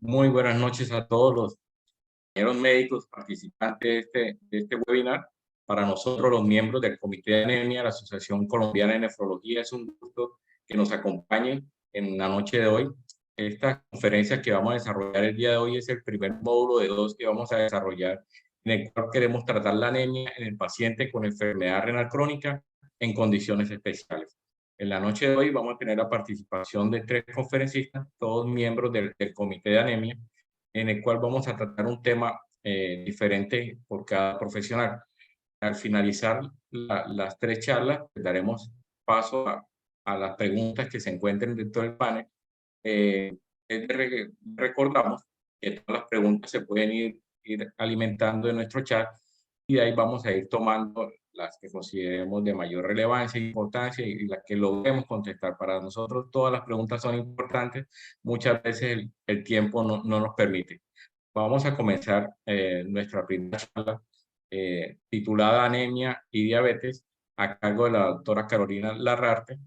Muy buenas noches a todos los compañeros médicos participantes de este webinar. Para nosotros, los miembros del Comité de Anemia, la Asociación Colombiana de Nefrología, es un gusto que nos acompañen en la noche de hoy. Esta conferencia que vamos a desarrollar el día de hoy es el primer módulo de dos que vamos a desarrollar, en el cual queremos tratar la anemia en el paciente con enfermedad renal crónica en condiciones especiales. En la noche de hoy vamos a tener la participación de tres conferencistas, todos miembros del Comité de Anemia, en el cual vamos a tratar un tema diferente por cada profesional. Al finalizar las tres charlas, pues daremos paso a las preguntas que se encuentren dentro del panel. Recordamos que todas las preguntas se pueden ir alimentando en nuestro chat y de ahí vamos a ir tomando las que consideremos de mayor relevancia e importancia y las que logremos contestar. Para nosotros todas las preguntas son importantes, muchas veces el tiempo no nos permite. Vamos a comenzar nuestra primera charla titulada Anemia y Diabetes, a cargo de la doctora Carolina Larrarte,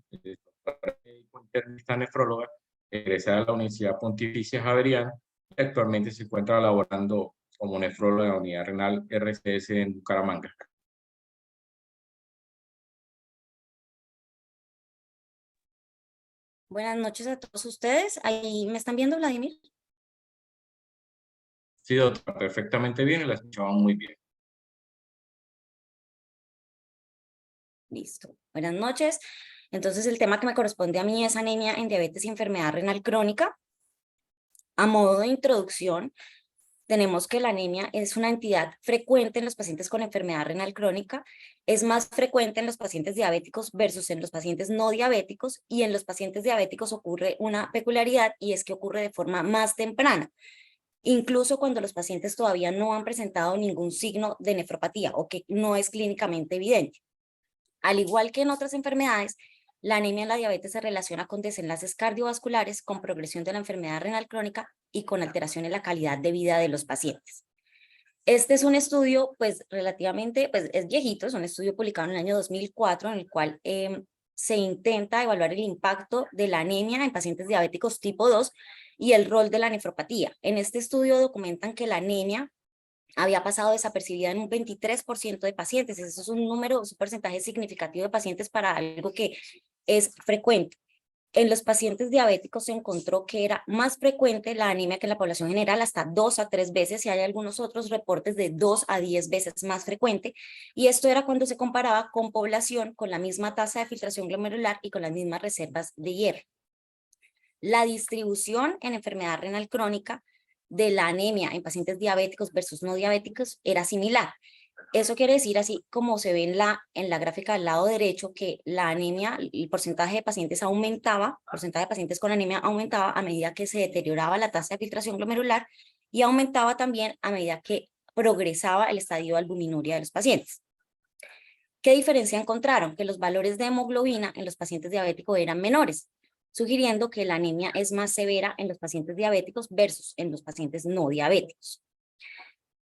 internista nefróloga, egresada de la Universidad Pontificia Javeriana, y actualmente se encuentra laborando como nefróloga de la Unidad Renal RCS en Bucaramanga. Buenas noches a todos ustedes. ¿Ahí me están viendo, Vladimir? Sí, doctora, perfectamente bien y la escuchamos muy bien. Listo. Buenas noches. Entonces, el tema que me corresponde a mí es anemia en diabetes y enfermedad renal crónica. A modo de introducción, tenemos que la anemia es una entidad frecuente en los pacientes con enfermedad renal crónica, es más frecuente en los pacientes diabéticos versus en los pacientes no diabéticos, y en los pacientes diabéticos ocurre una peculiaridad y es que ocurre de forma más temprana, incluso cuando los pacientes todavía no han presentado ningún signo de nefropatía o que no es clínicamente evidente. Al igual que en otras enfermedades, la anemia en la diabetes se relaciona con desenlaces cardiovasculares, con progresión de la enfermedad renal crónica y con alteración en la calidad de vida de los pacientes. Este es un estudio, pues relativamente, pues es viejito, es un estudio publicado en el año 2004, en el cual se intenta evaluar el impacto de la anemia en pacientes diabéticos tipo 2 y el rol de la nefropatía. En este estudio documentan que la anemia había pasado desapercibida en un 23% de pacientes. Eso es un número, es un porcentaje significativo de pacientes para algo que es frecuente. En los pacientes diabéticos se encontró que era más frecuente la anemia que en la población general, hasta 2 a 3 veces, y hay algunos otros reportes de 2 a 10 veces más frecuente, y esto era cuando se comparaba con población con la misma tasa de filtración glomerular y con las mismas reservas de hierro. La distribución en enfermedad renal crónica de la anemia en pacientes diabéticos versus no diabéticos era similar. Eso quiere decir, así como se ve en la gráfica del lado derecho, que la anemia, el porcentaje de pacientes aumentaba, el porcentaje de pacientes con anemia aumentaba a medida que se deterioraba la tasa de filtración glomerular y aumentaba también a medida que progresaba el estadio de albuminuria de los pacientes. ¿Qué diferencia encontraron? Que los valores de hemoglobina en los pacientes diabéticos eran menores, sugiriendo que la anemia es más severa en los pacientes diabéticos versus en los pacientes no diabéticos.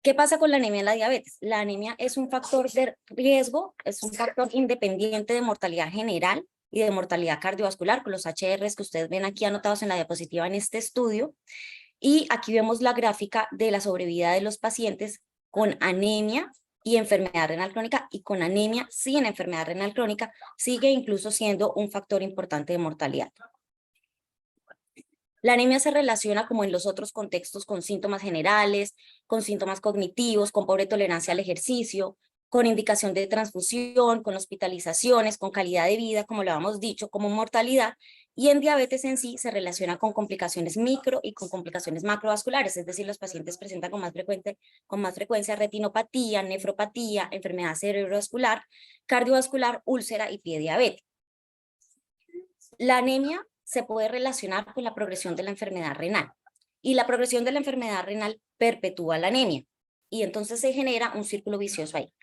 ¿Qué pasa con la anemia en la diabetes? La anemia es un factor de riesgo, es un factor independiente de mortalidad general y de mortalidad cardiovascular, con los HRs que ustedes ven aquí anotados en la diapositiva en este estudio. Y aquí vemos la gráfica de la sobrevida de los pacientes con anemia y enfermedad renal crónica, y con anemia sin enfermedad renal crónica sigue incluso siendo un factor importante de mortalidad. La anemia se relaciona, como en los otros contextos, con síntomas generales, con síntomas cognitivos, con pobre tolerancia al ejercicio, con indicación de transfusión, con hospitalizaciones, con calidad de vida, como lo habíamos dicho, como mortalidad, y en diabetes en sí se relaciona con complicaciones micro y con complicaciones macrovasculares, es decir, los pacientes presentan con más frecuencia retinopatía, nefropatía, enfermedad cerebrovascular, cardiovascular, úlcera y pie diabético. La anemia se puede relacionar con la progresión de la enfermedad renal, y la progresión de la enfermedad renal perpetúa la anemia, y entonces se genera un círculo vicioso ahí.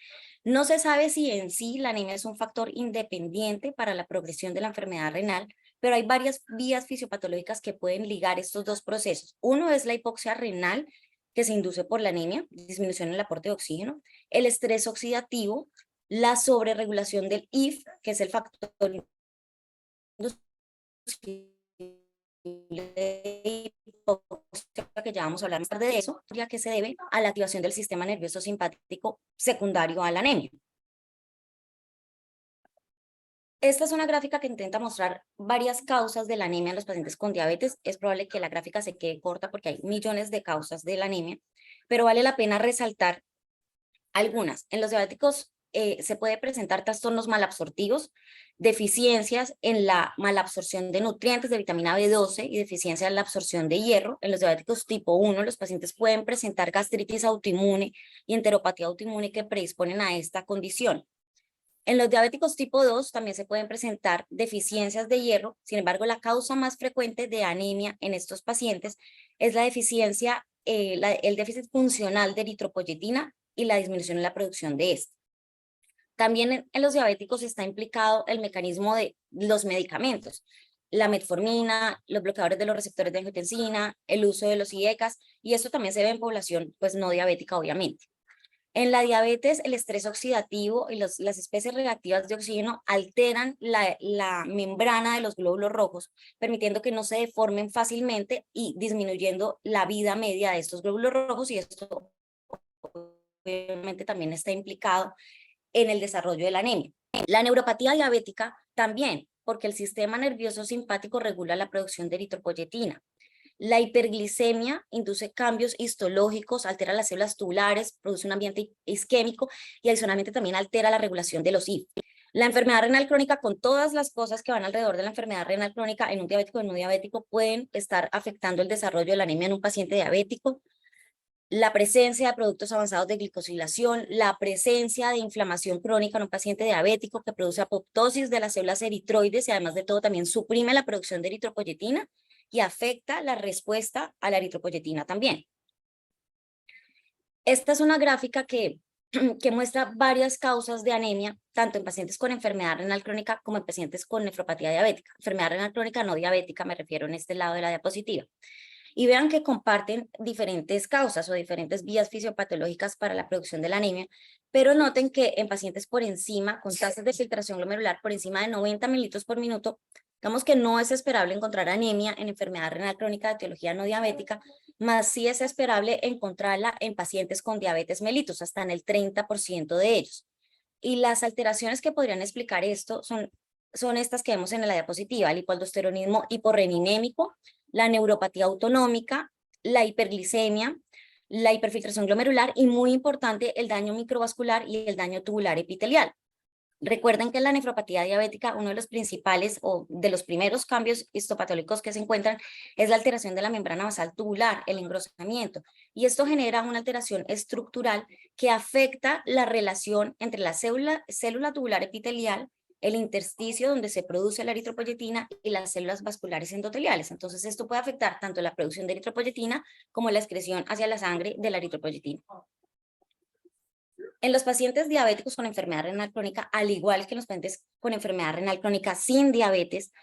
No se sabe si en sí la anemia es un factor independiente para la progresión de la enfermedad renal, pero hay varias vías fisiopatológicas que pueden ligar estos dos procesos. Uno es la hipoxia renal, que se induce por la anemia, disminución en el aporte de oxígeno, el estrés oxidativo, la sobreregulación del IF, que es el factor hipoxia, que ya vamos a hablar más tarde de eso, ya que se debe a la activación del sistema nervioso simpático secundario a la anemia. Esta es una gráfica que intenta mostrar varias causas de la anemia en los pacientes con diabetes. Es probable que la gráfica se quede corta porque hay millones de causas de la anemia, pero vale la pena resaltar algunas. En los diabéticos se puede presentar trastornos malabsortivos, deficiencias en la malabsorción de nutrientes de vitamina B12 y deficiencia en la absorción de hierro. En los diabéticos tipo 1, los pacientes pueden presentar gastritis autoinmune y enteropatía autoinmune que predisponen a esta condición. En los diabéticos tipo 2 también se pueden presentar deficiencias de hierro. Sin embargo, la causa más frecuente de anemia en estos pacientes es la deficiencia, el déficit funcional de eritropoyetina y la disminución en la producción de esta. También en los diabéticos está implicado el mecanismo de los medicamentos, la metformina, los bloqueadores de los receptores de angiotensina, el uso de los IECAs, y esto también se ve en población pues no diabética, obviamente. En la diabetes, el estrés oxidativo y las especies reactivas de oxígeno alteran la membrana de los glóbulos rojos, permitiendo que no se deformen fácilmente y disminuyendo la vida media de estos glóbulos rojos, y esto obviamente también está implicado en el desarrollo de la anemia. La neuropatía diabética también, porque el sistema nervioso simpático regula la producción de eritropoyetina. La hiperglicemia induce cambios histológicos, altera las células tubulares, produce un ambiente isquémico y adicionalmente también altera la regulación de los IF. La enfermedad renal crónica, con todas las cosas que van alrededor de la enfermedad renal crónica en un diabético y en un no diabético, pueden estar afectando el desarrollo de la anemia en un paciente diabético. La presencia de productos avanzados de glicosilación, la presencia de inflamación crónica en un paciente diabético que produce apoptosis de las células eritroides y además de todo también suprime la producción de eritropoyetina y afecta la respuesta a la eritropoyetina también. Esta es una gráfica que muestra varias causas de anemia, tanto en pacientes con enfermedad renal crónica como en pacientes con nefropatía diabética. Enfermedad renal crónica no diabética, me refiero en este lado de la diapositiva. Y vean que comparten diferentes causas o diferentes vías fisiopatológicas para la producción de la anemia, pero noten que en pacientes por encima, con tasas de filtración glomerular por encima de 90 mililitros por minuto, digamos que no es esperable encontrar anemia en enfermedad renal crónica de etiología no diabética, más sí es esperable encontrarla en pacientes con diabetes mellitus, hasta en el 30% de ellos. Y las alteraciones que podrían explicar esto son estas que vemos en la diapositiva: el hipoaldosteronismo hiporreninémico, la neuropatía autonómica, la hiperglicemia, la hiperfiltración glomerular y, muy importante, el daño microvascular y el daño tubular epitelial. Recuerden que en la nefropatía diabética uno de los principales o de los primeros cambios histopatológicos que se encuentran es la alteración de la membrana basal tubular, el engrosamiento, y esto genera una alteración estructural que afecta la relación entre la célula tubular epitelial, el intersticio donde se produce la eritropoyetina y las células vasculares endoteliales. Entonces esto puede afectar tanto la producción de eritropoyetina como la excreción hacia la sangre de la eritropoyetina. En los pacientes diabéticos con enfermedad renal crónica, al igual que en los pacientes con enfermedad renal crónica sin diabetes,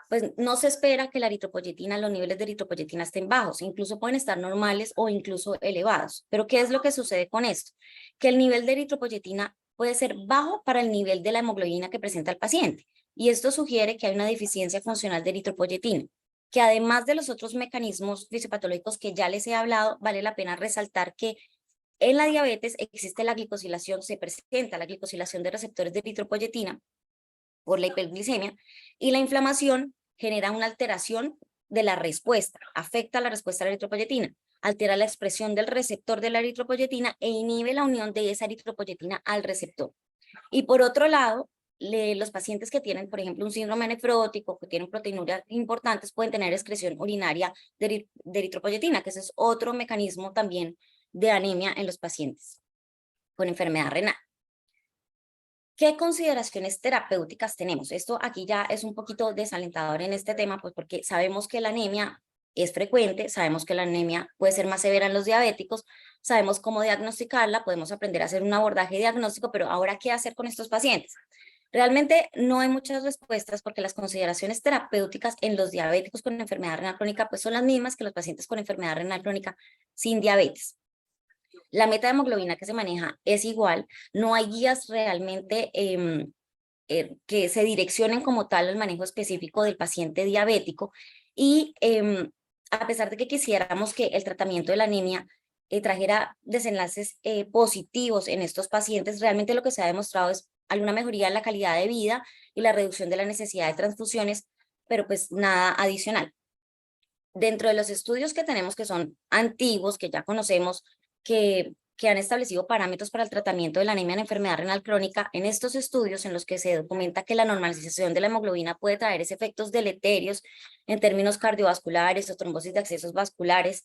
pues no se espera que la eritropoyetina, los niveles de eritropoyetina estén bajos, incluso pueden estar normales o incluso elevados. Pero ¿qué es lo que sucede con esto? Que el nivel de eritropoyetina puede ser bajo para el nivel de la hemoglobina que presenta el paciente, y esto sugiere que hay una deficiencia funcional de eritropoyetina, que además de los otros mecanismos fisiopatológicos que ya les he hablado, vale la pena resaltar que en la diabetes existe la glicosilación, se presenta la glicosilación de receptores de eritropoyetina por la hiperglicemia, y la inflamación genera una alteración de la respuesta, afecta la respuesta a la eritropoyetina, altera la expresión del receptor de la eritropoyetina e inhibe la unión de esa eritropoyetina al receptor. Y por otro lado, los pacientes que tienen, por ejemplo, un síndrome nefrótico, que tienen proteinurias importantes, pueden tener excreción urinaria de eritropoyetina, que ese es otro mecanismo también de anemia en los pacientes con enfermedad renal. ¿Qué consideraciones terapéuticas tenemos? Esto aquí ya es un poquito desalentador en este tema, pues porque sabemos que la anemia es frecuente, sabemos que la anemia puede ser más severa en los diabéticos, sabemos cómo diagnosticarla, podemos aprender a hacer un abordaje diagnóstico, pero ahora, ¿qué hacer con estos pacientes? Realmente no hay muchas respuestas, porque las consideraciones terapéuticas en los diabéticos con enfermedad renal crónica pues son las mismas que los pacientes con enfermedad renal crónica sin diabetes. La meta de hemoglobina que se maneja es igual, no hay guías realmente que se direccionen como tal al manejo específico del paciente diabético, Y a pesar de que quisiéramos que el tratamiento de la anemia trajera desenlaces positivos en estos pacientes, realmente lo que se ha demostrado es alguna mejoría en la calidad de vida y la reducción de la necesidad de transfusiones, pero pues nada adicional. Dentro de los estudios que tenemos que son antiguos, que ya conocemos, que han establecido parámetros para el tratamiento de la anemia en enfermedad renal crónica, en estos estudios en los que se documenta que la normalización de la hemoglobina puede traer efectos deleterios en términos cardiovasculares o trombosis de accesos vasculares,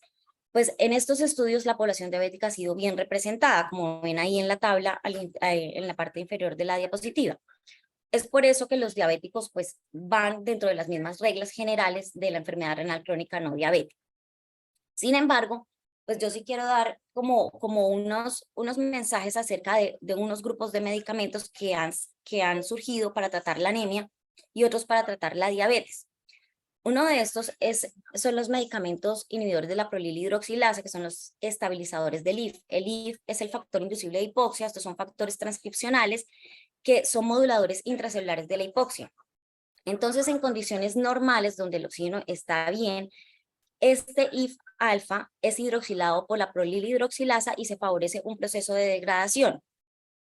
pues en estos estudios la población diabética ha sido bien representada, como ven ahí en la tabla, en la parte inferior de la diapositiva. Es por eso que los diabéticos pues van dentro de las mismas reglas generales de la enfermedad renal crónica no diabética. Sin embargo, pues yo sí quiero dar como unos mensajes acerca de unos grupos de medicamentos que han surgido para tratar la anemia y otros para tratar la diabetes. Uno de estos son los medicamentos inhibidores de la prolilhidroxilasa, que son los estabilizadores del IF. El IF es el factor inducible de hipoxia. Estos son factores transcripcionales que son moduladores intracelulares de la hipoxia. Entonces, en condiciones normales donde el oxígeno está bien, este IF-alfa es hidroxilado por la prolilhidroxilasa y se favorece un proceso de degradación.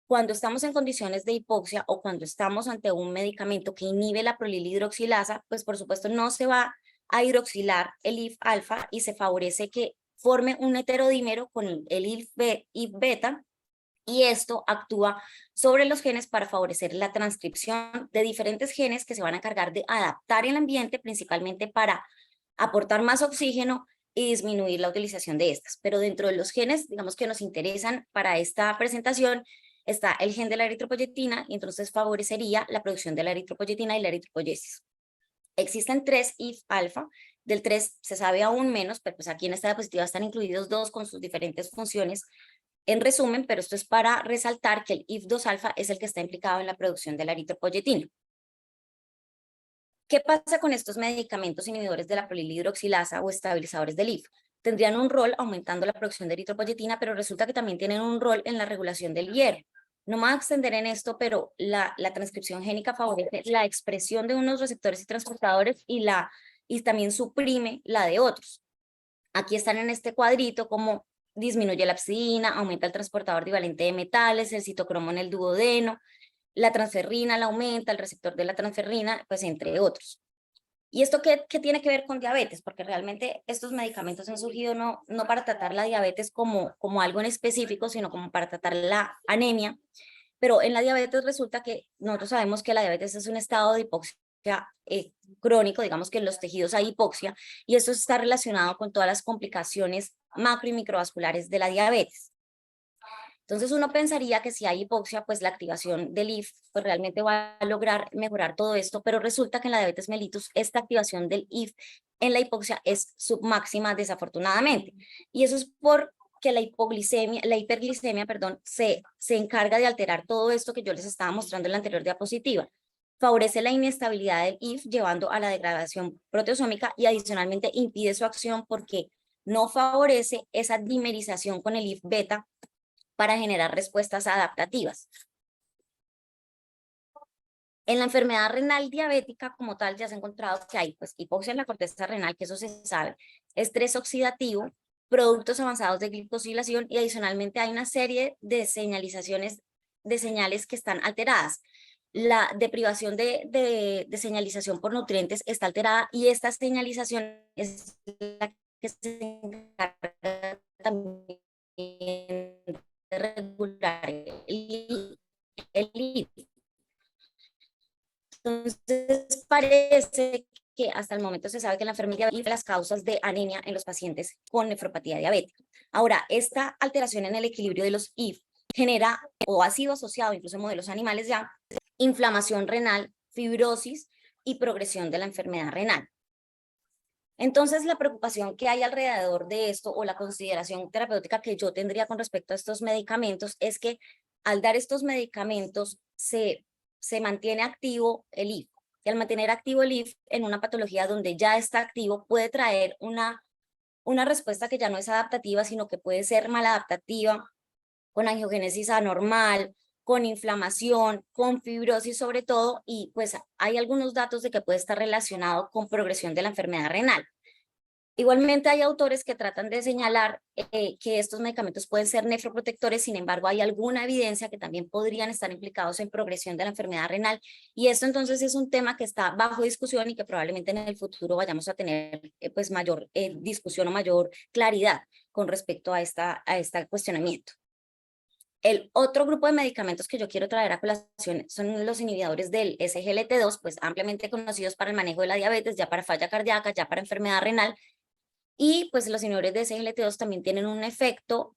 Cuando estamos en condiciones de hipoxia o cuando estamos ante un medicamento que inhibe la prolilhidroxilasa, pues por supuesto no se va a hidroxilar el IF-alfa y se favorece que forme un heterodímero con el IF-beta, y esto actúa sobre los genes para favorecer la transcripción de diferentes genes que se van a encargar de adaptar el ambiente, principalmente para aportar más oxígeno y disminuir la utilización de estas. Pero dentro de los genes, digamos, que nos interesan para esta presentación, está el gen de la eritropoyetina, y entonces favorecería la producción de la eritropoyetina y la eritropoyesis. Existen 3 IF-alfa, del 3 se sabe aún menos, pero pues aquí en esta diapositiva están incluidos 2 con sus diferentes funciones en resumen, pero esto es para resaltar que el IF2-alfa es el que está implicado en la producción de la eritropoyetina. ¿Qué pasa con estos medicamentos inhibidores de la prolilhidroxilasa o estabilizadores del IF? Tendrían un rol aumentando la producción de eritropoyetina, pero resulta que también tienen un rol en la regulación del hierro. No me voy a extender en esto, pero la transcripción génica favorece la expresión de unos receptores y transportadores y también suprime la de otros. Aquí están en este cuadrito como disminuye la psilina, aumenta el transportador divalente de metales, el citocromo en el duodeno, la transferrina la aumenta, el receptor de la transferrina, pues entre otros. ¿Y esto qué tiene que ver con diabetes? Porque realmente estos medicamentos han surgido no para tratar la diabetes como algo en específico, sino como para tratar la anemia. Pero en la diabetes resulta que nosotros sabemos que la diabetes es un estado de hipoxia crónico, digamos que en los tejidos hay hipoxia, y eso está relacionado con todas las complicaciones macro y microvasculares de la diabetes. Entonces uno pensaría que si hay hipoxia, pues la activación del IF pues realmente va a lograr mejorar todo esto, pero resulta que en la diabetes mellitus esta activación del IF en la hipoxia es submáxima desafortunadamente, y eso es porque la hiperglicemia, se encarga de alterar todo esto que yo les estaba mostrando en la anterior diapositiva. Favorece la inestabilidad del IF llevando a la degradación proteosómica y adicionalmente impide su acción porque no favorece esa dimerización con el IF beta para generar respuestas adaptativas. En la enfermedad renal diabética como tal ya se ha encontrado que hay pues hipoxia en la corteza renal, que eso se sabe, estrés oxidativo, productos avanzados de glicosilación y adicionalmente hay una serie de señales que están alteradas. La deprivación de señalización por nutrientes está alterada y esta señalización es la que se encarga también de regular el IF. Entonces parece que hasta el momento se sabe que la enfermedad es las causas de anemia en los pacientes con nefropatía diabética. Ahora, esta alteración en el equilibrio de los IF genera o ha sido asociado incluso en modelos animales ya inflamación renal, fibrosis y progresión de la enfermedad renal. Entonces, la preocupación que hay alrededor de esto o la consideración terapéutica que yo tendría con respecto a estos medicamentos es que al dar estos medicamentos se mantiene activo el IF. Y al mantener activo el IF en una patología donde ya está activo puede traer una respuesta que ya no es adaptativa, sino que puede ser maladaptativa, con angiogénesis anormal, con inflamación, con fibrosis sobre todo, y pues hay algunos datos de que puede estar relacionado con progresión de la enfermedad renal. Igualmente hay autores que tratan de señalar que estos medicamentos pueden ser nefroprotectores, sin embargo hay alguna evidencia que también podrían estar implicados en progresión de la enfermedad renal, y esto entonces es un tema que está bajo discusión y que probablemente en el futuro vayamos a tener pues mayor discusión o mayor claridad con respecto a este cuestionamiento. El otro grupo de medicamentos que yo quiero traer a colación son los inhibidores del SGLT2, pues ampliamente conocidos para el manejo de la diabetes, ya para falla cardíaca, ya para enfermedad renal, y pues los inhibidores de SGLT2 también tienen un efecto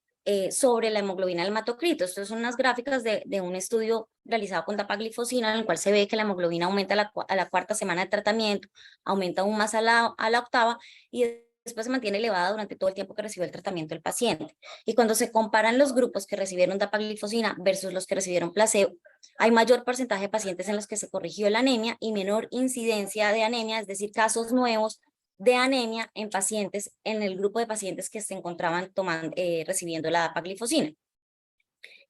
sobre la hemoglobina del hematocrito. Estas son unas gráficas de un estudio realizado con dapaglifosina, en el cual se ve que la hemoglobina aumenta a la cuarta semana de tratamiento, aumenta aún más a la octava, y después se mantiene elevada durante todo el tiempo que recibió el tratamiento el paciente. Y cuando se comparan los grupos que recibieron dapaglifosina versus los que recibieron placebo, hay mayor porcentaje de pacientes en los que se corrigió la anemia y menor incidencia de anemia, es decir, casos nuevos de anemia en pacientes, en el grupo de pacientes que se encontraban recibiendo la dapaglifosina.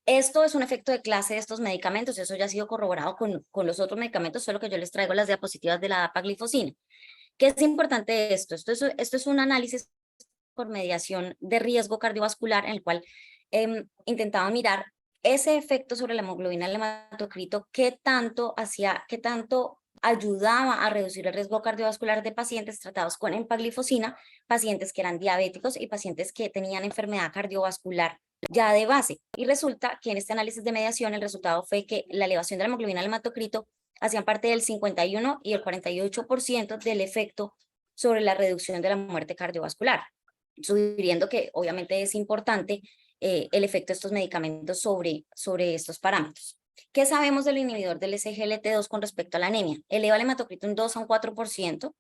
Esto es un efecto de clase de estos medicamentos, eso ya ha sido corroborado con los otros medicamentos, solo que yo les traigo las diapositivas de la dapaglifosina. ¿Qué es importante esto? Esto es un análisis por mediación de riesgo cardiovascular en el cual intentaba mirar ese efecto sobre la hemoglobina del hematocrito, qué tanto ayudaba a reducir el riesgo cardiovascular de pacientes tratados con empaglifosina, pacientes que eran diabéticos y pacientes que tenían enfermedad cardiovascular ya de base. Y resulta que en este análisis de mediación el resultado fue que la elevación de la hemoglobina del hematocrito hacían parte del 51 y el 48% del efecto sobre la reducción de la muerte cardiovascular, sugiriendo que obviamente es importante el efecto de estos medicamentos sobre estos parámetros. ¿Qué sabemos del inhibidor del SGLT2 con respecto a la anemia? Eleva el hematocrito un 2 a un 4%.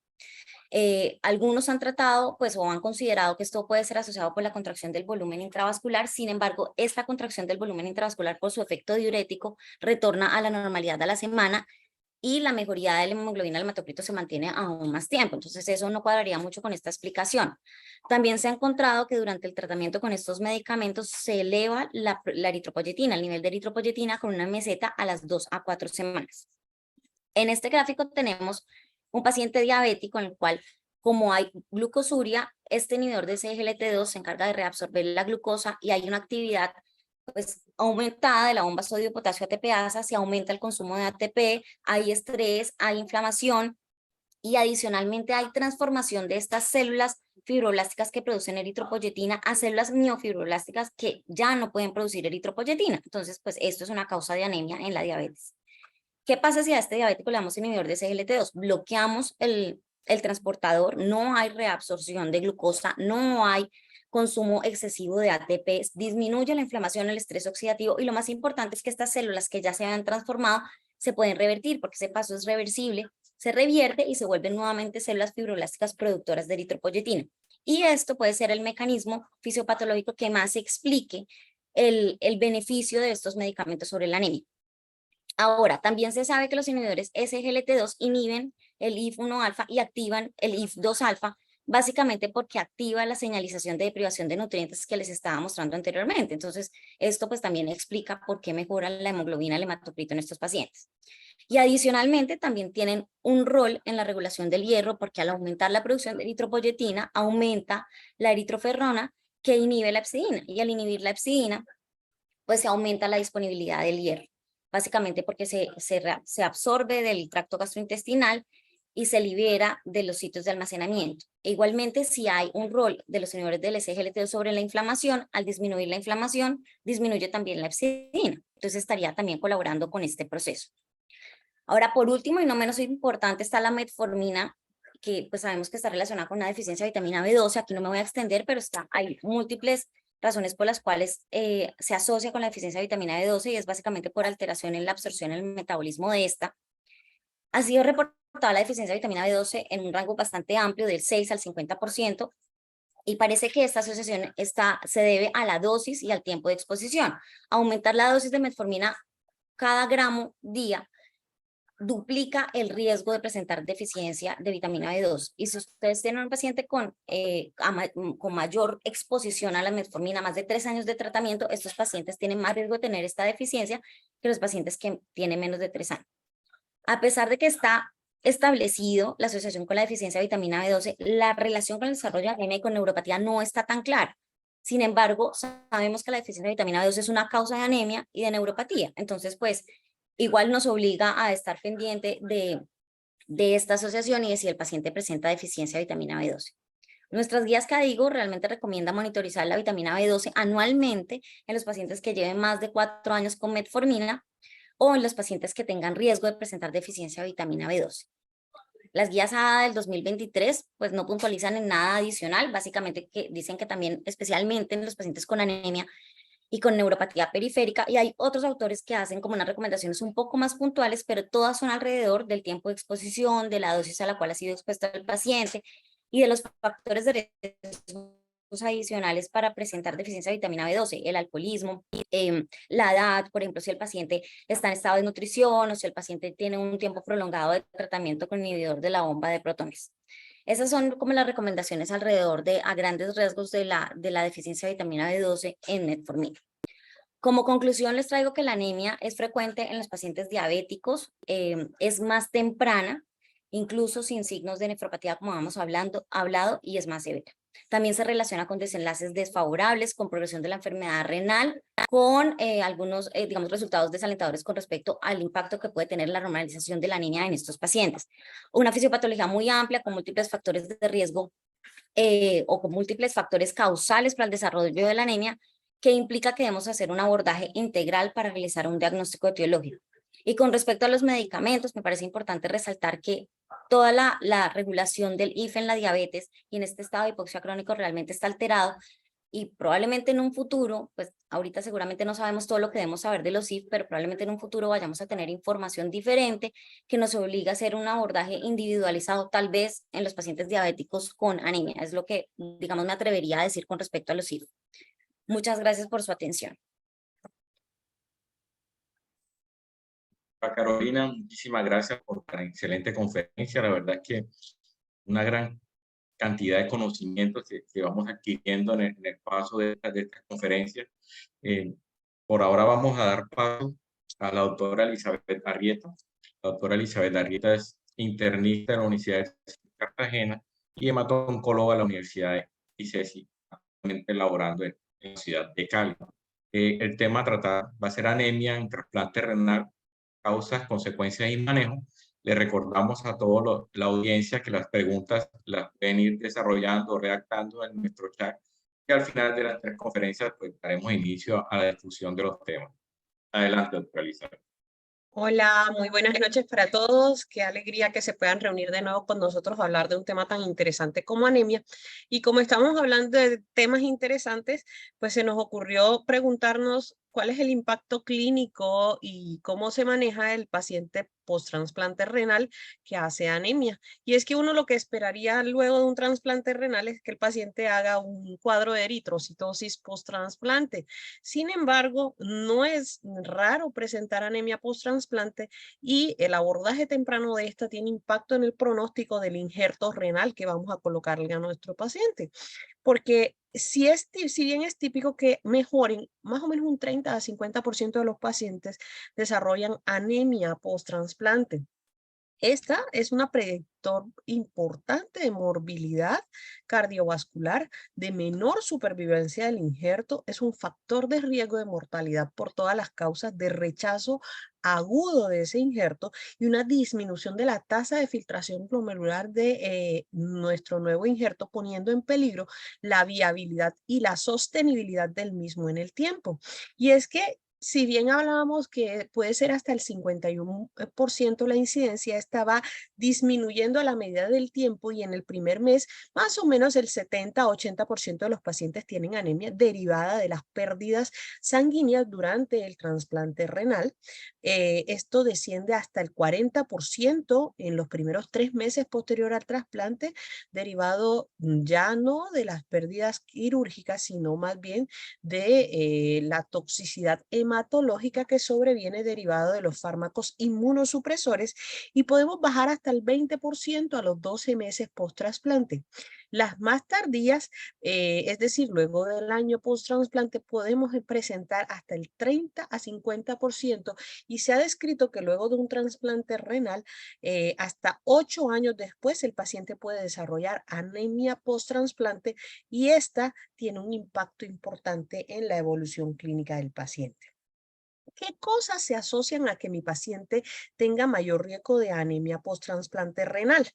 Algunos han tratado pues o han considerado que esto puede ser asociado con la contracción del volumen intravascular. Sin embargo, esta contracción del volumen intravascular por su efecto diurético retorna a la normalidad a la semana y la mejoría de la hemoglobina del hematocrito se mantiene aún más tiempo. Entonces eso no cuadraría mucho con esta explicación. También se ha encontrado que durante el tratamiento con estos medicamentos se eleva la eritropoyetina, el nivel de eritropoyetina con una meseta a las 2 a 4 semanas. En este gráfico tenemos un paciente diabético en el cual, como hay glucosuria, este inhibidor de SGLT2 se encarga de reabsorber la glucosa y hay una actividad pues aumentada de la bomba sodio-potasio ATPasa, se aumenta el consumo de ATP, hay estrés, hay inflamación y adicionalmente hay transformación de estas células fibroblásticas que producen eritropoyetina a células miofibroblásticas que ya no pueden producir eritropoyetina. Entonces, pues esto es una causa de anemia en la diabetes. ¿Qué pasa si a este diabético le damos inhibidor de SGLT2? Bloqueamos el transportador, no hay reabsorción de glucosa, no hay consumo excesivo de ATP, disminuye la inflamación, el estrés oxidativo, y lo más importante es que estas células que ya se han transformado se pueden revertir, porque ese paso es reversible, se revierte y se vuelven nuevamente células fibroblásticas productoras de eritropoyetina. Y esto puede ser el mecanismo fisiopatológico que más explique el beneficio de estos medicamentos sobre la anemia. Ahora, también se sabe que los inhibidores SGLT2 inhiben el IF1-alfa y activan el IF2-alfa, básicamente porque activa la señalización de deprivación de nutrientes que les estaba mostrando anteriormente. Entonces, esto pues también explica por qué mejora la hemoglobina del hematocrito en estos pacientes. Y adicionalmente también tienen un rol en la regulación del hierro, porque al aumentar la producción de eritropoyetina, aumenta la eritroferrona que inhibe la hepcidina, y al inhibir la hepcidina, pues se aumenta la disponibilidad del hierro, básicamente porque se absorbe del tracto gastrointestinal y se libera de los sitios de almacenamiento. E igualmente, si hay un rol de los inhibidores del SGLT2 sobre la inflamación, al disminuir la inflamación, disminuye también la hepcidina. Entonces estaría también colaborando con este proceso. Ahora, por último y no menos importante, está la metformina, que pues sabemos que está relacionada con una deficiencia de vitamina B12. Aquí no me voy a extender, pero hay múltiples razones por las cuales se asocia con la deficiencia de vitamina B12, y es básicamente por alteración en la absorción y el metabolismo de esta. Ha sido reportada la deficiencia de vitamina B12 en un rango bastante amplio, del 6 al 50%, y parece que esta asociación se debe a la dosis y al tiempo de exposición. Aumentar la dosis de metformina cada gramo día duplica el riesgo de presentar deficiencia de vitamina B2. Y si ustedes tienen un paciente con mayor exposición a la metformina, más de 3 años de tratamiento, estos pacientes tienen más riesgo de tener esta deficiencia que los pacientes que tienen menos de 3 años. A pesar de que está establecido la asociación con la deficiencia de vitamina B12, la relación con el desarrollo de anemia y con neuropatía no está tan clara. Sin embargo, sabemos que la deficiencia de vitamina B12 es una causa de anemia y de neuropatía. Entonces, pues, igual nos obliga a estar pendiente de esta asociación y de si el paciente presenta deficiencia de vitamina B12. Nuestras guías CADIGO realmente recomiendan monitorizar la vitamina B12 anualmente en los pacientes que lleven más de 4 años con metformina o en los pacientes que tengan riesgo de presentar deficiencia de vitamina B12. Las guías ADA del 2023 pues no puntualizan en nada adicional, básicamente que dicen que también especialmente en los pacientes con anemia y con neuropatía periférica, y hay otros autores que hacen como unas recomendaciones un poco más puntuales, pero todas son alrededor del tiempo de exposición, de la dosis a la cual ha sido expuesto el paciente y de los factores de riesgo adicionales para presentar deficiencia de vitamina B12, el alcoholismo, la edad, por ejemplo, si el paciente está en estado de nutrición o si el paciente tiene un tiempo prolongado de tratamiento con inhibidor de la bomba de protones. Esas son como las recomendaciones alrededor de a grandes riesgos de la deficiencia de vitamina B12 en metformina. Como conclusión les traigo que la anemia es frecuente en los pacientes diabéticos, es más temprana, incluso sin signos de nefropatía como hemos hablado, y es más severa. También se relaciona con desenlaces desfavorables, con progresión de la enfermedad renal, con algunos, digamos, resultados desalentadores con respecto al impacto que puede tener la normalización de la anemia en estos pacientes. Una fisiopatología muy amplia con múltiples factores de riesgo o con múltiples factores causales para el desarrollo de la anemia, que implica que debemos hacer un abordaje integral para realizar un diagnóstico etiológico. Y con respecto a los medicamentos, me parece importante resaltar que toda la regulación del IFE en la diabetes y en este estado de hipoxia crónico realmente está alterado, y probablemente en un futuro, pues ahorita seguramente no sabemos todo lo que debemos saber de los IF, pero probablemente en un futuro vayamos a tener información diferente que nos obliga a hacer un abordaje individualizado, tal vez en los pacientes diabéticos con anemia. Es lo que, digamos, me atrevería a decir con respecto a los IF. Muchas gracias por su atención. Carolina, muchísimas gracias por tan excelente conferencia. La verdad es que una gran cantidad de conocimientos que vamos adquiriendo en el paso de esta conferencia. Por ahora vamos a dar paso a la doctora Elizabeth Arrieta. La doctora Elizabeth Arrieta es internista en la Universidad de Cartagena y hemato-oncóloga de la Universidad de ICESI, actualmente laborando en la ciudad de Cali. El tema a tratar va a ser anemia en trasplante renal, causas, consecuencias y manejo. Le recordamos a toda la audiencia que las preguntas las pueden ir desarrollando, redactando en nuestro chat, y al final de las 3 conferencias pues daremos inicio a la discusión de los temas. Adelante, doctora Elizabeth. Hola, muy buenas noches para todos. Qué alegría que se puedan reunir de nuevo con nosotros a hablar de un tema tan interesante como anemia. Y como estamos hablando de temas interesantes, pues se nos ocurrió preguntarnos cuál es el impacto clínico y cómo se maneja el paciente post-trasplante renal que hace anemia. Y es que uno lo que esperaría luego de un trasplante renal es que el paciente haga un cuadro de eritrocitosis post-trasplante. Sin embargo, no es raro presentar anemia post-trasplante y el abordaje temprano de esta tiene impacto en el pronóstico del injerto renal que vamos a colocarle a nuestro paciente. Porque si bien es típico que mejoren, más o menos un 30 a 50% de los pacientes desarrollan anemia post-trasplante. Esta es una predictor importante de morbilidad cardiovascular, de menor supervivencia del injerto, es un factor de riesgo de mortalidad por todas las causas de rechazo agudo de ese injerto y una disminución de la tasa de filtración glomerular de nuestro nuevo injerto, poniendo en peligro la viabilidad y la sostenibilidad del mismo en el tiempo. Y es que si bien hablábamos que puede ser hasta el 51% la incidencia, esta va disminuyendo a la medida del tiempo y en el primer mes más o menos el 70-80% de los pacientes tienen anemia derivada de las pérdidas sanguíneas durante el trasplante renal. Esto desciende hasta el 40% en los primeros 3 meses posterior al trasplante, derivado ya no de las pérdidas quirúrgicas, sino más bien de la toxicidad hematopoyética hematológica que sobreviene derivado de los fármacos inmunosupresores y podemos bajar hasta el 20% a los 12 meses post-trasplante. Las más tardías, es decir, luego del año post-trasplante, podemos presentar hasta el 30 a 50% y se ha descrito que luego de un trasplante renal, hasta 8 años después, el paciente puede desarrollar anemia post-trasplante y esta tiene un impacto importante en la evolución clínica del paciente. ¿Qué cosas se asocian a que mi paciente tenga mayor riesgo de anemia post-trasplante renal?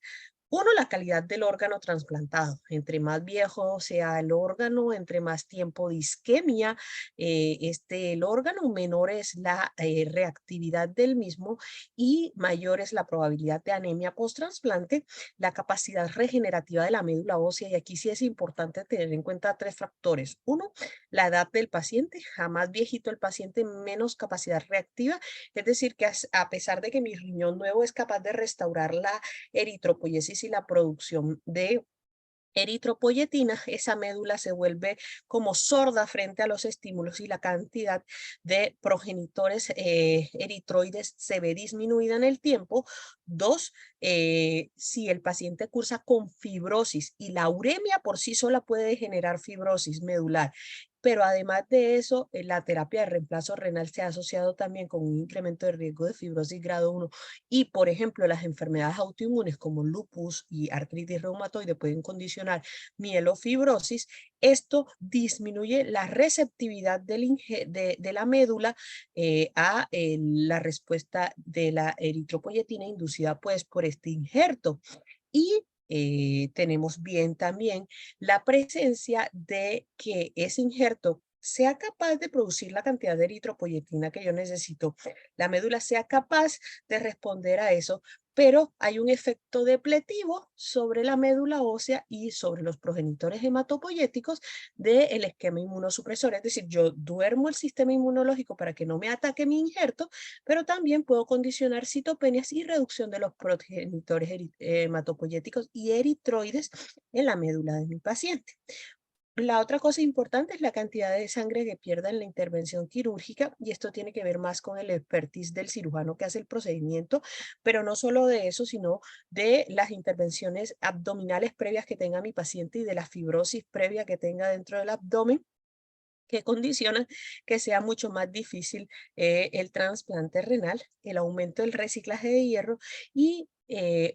Uno, la calidad del órgano trasplantado. Entre más viejo sea el órgano, entre más tiempo de isquemia esté el órgano, menor es la reactividad del mismo y mayor es la probabilidad de anemia post-trasplante. La capacidad regenerativa de la médula ósea, y aquí sí es importante tener en cuenta 3 factores. Uno, la edad del paciente. A más viejito el paciente, menos capacidad reactiva. Es decir, que a pesar de que mi riñón nuevo es capaz de restaurar la eritropoyesis y la producción de eritropoyetina, esa médula se vuelve como sorda frente a los estímulos y la cantidad de progenitores eritroides se ve disminuida en el tiempo. Dos, si el paciente cursa con fibrosis y la uremia por sí sola puede generar fibrosis medular. Pero además de eso, la terapia de reemplazo renal se ha asociado también con un incremento de riesgo de fibrosis grado 1 y, por ejemplo, las enfermedades autoinmunes como lupus y artritis reumatoide pueden condicionar mielofibrosis. Esto disminuye la receptividad de la médula a la respuesta de la eritropoyetina inducida pues por este injerto. Y tenemos bien también la presencia de que ese injerto sea capaz de producir la cantidad de eritropoyetina que yo necesito, la médula sea capaz de responder a eso, pero hay un efecto depletivo sobre la médula ósea y sobre los progenitores hematopoyéticos del esquema inmunosupresor. Es decir, yo duermo el sistema inmunológico para que no me ataque mi injerto, pero también puedo condicionar citopenias y reducción de los progenitores hematopoyéticos y eritroides en la médula de mi paciente. La otra cosa importante es la cantidad de sangre que pierda en la intervención quirúrgica y esto tiene que ver más con el expertise del cirujano que hace el procedimiento, pero no solo de eso, sino de las intervenciones abdominales previas que tenga mi paciente y de la fibrosis previa que tenga dentro del abdomen, que condicionan que sea mucho más difícil el trasplante renal, el aumento del reciclaje de hierro y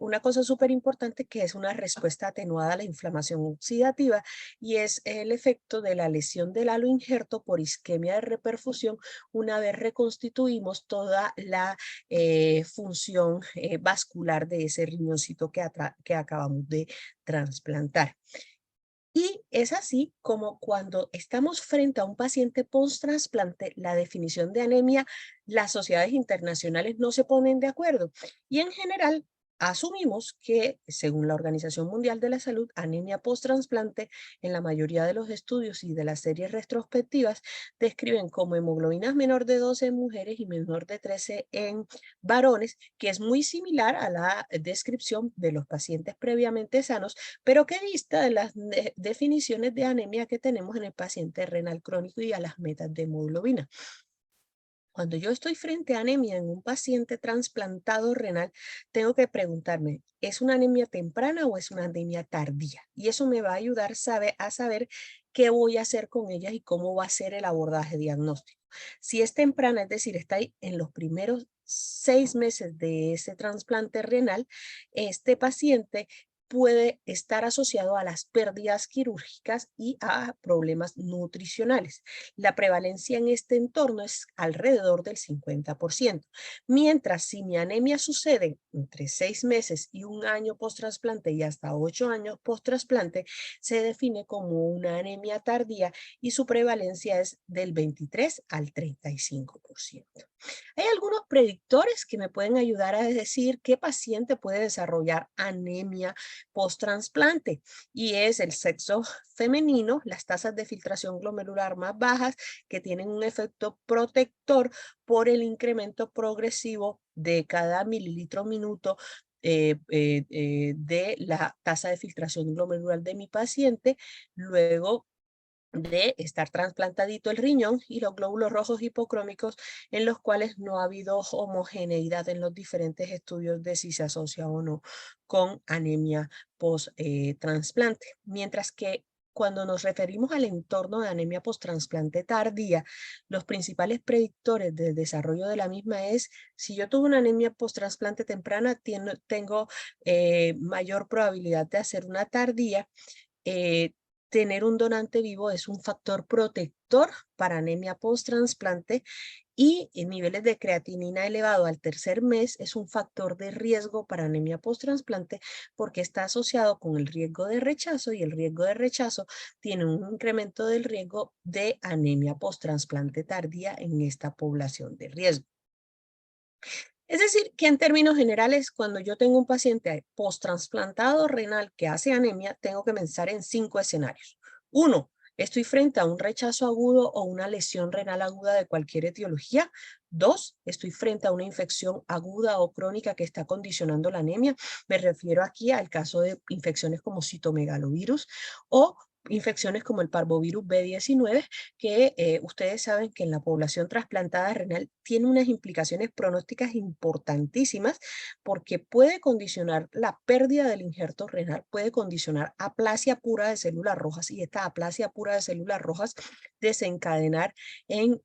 una cosa súper importante que es una respuesta atenuada a la inflamación oxidativa y es el efecto de la lesión del halo injerto por isquemia de reperfusión una vez reconstituimos toda la función vascular de ese riñoncito que acabamos de trasplantar. Y es así como cuando estamos frente a un paciente post-trasplante, la definición de anemia, las sociedades internacionales no se ponen de acuerdo. Y en general, asumimos que, según la Organización Mundial de la Salud, anemia post-trasplante, en la mayoría de los estudios y de las series retrospectivas, describen como hemoglobinas menor de 12 en mujeres y menor de 13 en varones, que es muy similar a la descripción de los pacientes previamente sanos, pero que dista de las definiciones de anemia que tenemos en el paciente renal crónico y a las metas de hemoglobina. Cuando yo estoy frente a anemia en un paciente trasplantado renal, tengo que preguntarme, ¿es una anemia temprana o es una anemia tardía? Y eso me va a ayudar a saber qué voy a hacer con ella y cómo va a ser el abordaje diagnóstico. Si es temprana, es decir, está ahí en los primeros 6 meses de ese trasplante renal, este paciente puede estar asociado a las pérdidas quirúrgicas y a problemas nutricionales. La prevalencia en este entorno es alrededor del 50%. Mientras si mi anemia sucede entre 6 meses y 1 año post-trasplante y hasta 8 años post-trasplante, se define como una anemia tardía y su prevalencia es del 23 al 35%. Hay algunos predictores que me pueden ayudar a decir qué paciente puede desarrollar anemia post-trasplante y es el sexo femenino, las tasas de filtración glomerular más bajas que tienen un efecto protector por el incremento progresivo de cada mililitro minuto de la tasa de filtración glomerular de mi paciente. Luego, de estar trasplantadito el riñón y los glóbulos rojos hipocrómicos, en los cuales no ha habido homogeneidad en los diferentes estudios de si se asocia o no con anemia post-trasplante. Mientras que cuando nos referimos al entorno de anemia post-trasplante tardía, los principales predictores del desarrollo de la misma es, si yo tuve una anemia post-trasplante temprana, tengo mayor probabilidad de hacer una tardía. Tener un donante vivo es un factor protector para anemia post-trasplante, y en niveles de creatinina elevado al tercer mes es un factor de riesgo para anemia post-trasplante, porque está asociado con el riesgo de rechazo, y el riesgo de rechazo tiene un incremento del riesgo de anemia post-trasplante tardía en esta población de riesgo. Es decir, que en términos generales, cuando yo tengo un paciente post-trasplantado renal que hace anemia, tengo que pensar en 5 escenarios. 1, estoy frente a un rechazo agudo o una lesión renal aguda de cualquier etiología. 2, estoy frente a una infección aguda o crónica que está condicionando la anemia. Me refiero aquí al caso de infecciones como citomegalovirus o infecciones como el parvovirus B19, que ustedes saben que en la población trasplantada renal tiene unas implicaciones pronósticas importantísimas, porque puede condicionar la pérdida del injerto renal, puede condicionar aplasia pura de células rojas, y esta aplasia pura de células rojas desencadenar en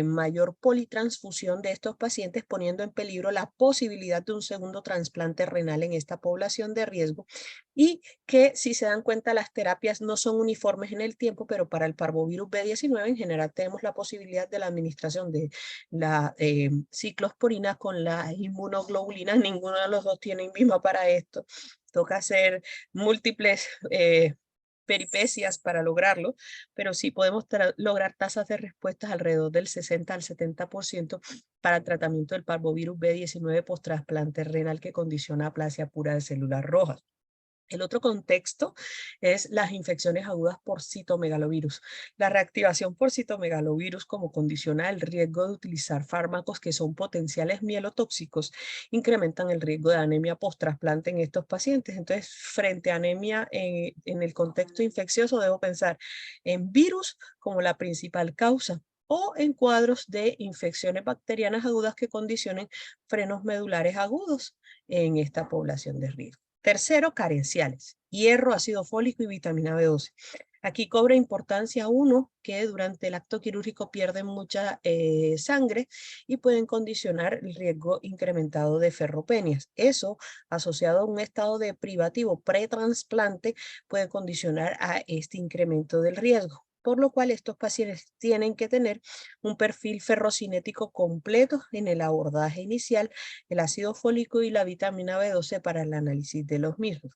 mayor politransfusión de estos pacientes, poniendo en peligro la posibilidad de un segundo trasplante renal en esta población de riesgo. Y que, si se dan cuenta, las terapias no son uniformes en el tiempo, pero para el parvovirus B19 en general tenemos la posibilidad de la administración de la ciclosporina con la inmunoglobulina. Ninguno de los dos tiene INVIMA para esto. Toca hacer múltiples peripecias para lograrlo, pero sí podemos lograr tasas de respuestas alrededor del 60 al 70% para el tratamiento del parvovirus B19 post-trasplante renal que condiciona aplasia pura de células rojas. El otro contexto es las infecciones agudas por citomegalovirus. La reactivación por citomegalovirus, como condiciona el riesgo de utilizar fármacos que son potenciales mielotóxicos, incrementan el riesgo de anemia post-trasplante en estos pacientes. Entonces, frente a anemia en el contexto infeccioso, debo pensar en virus como la principal causa, o en cuadros de infecciones bacterianas agudas que condicionen frenos medulares agudos en esta población de riesgo. Tercero, carenciales: hierro, ácido fólico y vitamina B12. Aquí cobra importancia uno, que durante el acto quirúrgico pierden mucha sangre y pueden condicionar el riesgo incrementado de ferropenias. Eso, asociado a un estado de privativo pretransplante, puede condicionar a este incremento del riesgo, por lo cual estos pacientes tienen que tener un perfil ferrocinético completo en el abordaje inicial, el ácido fólico y la vitamina B12 para el análisis de los mismos.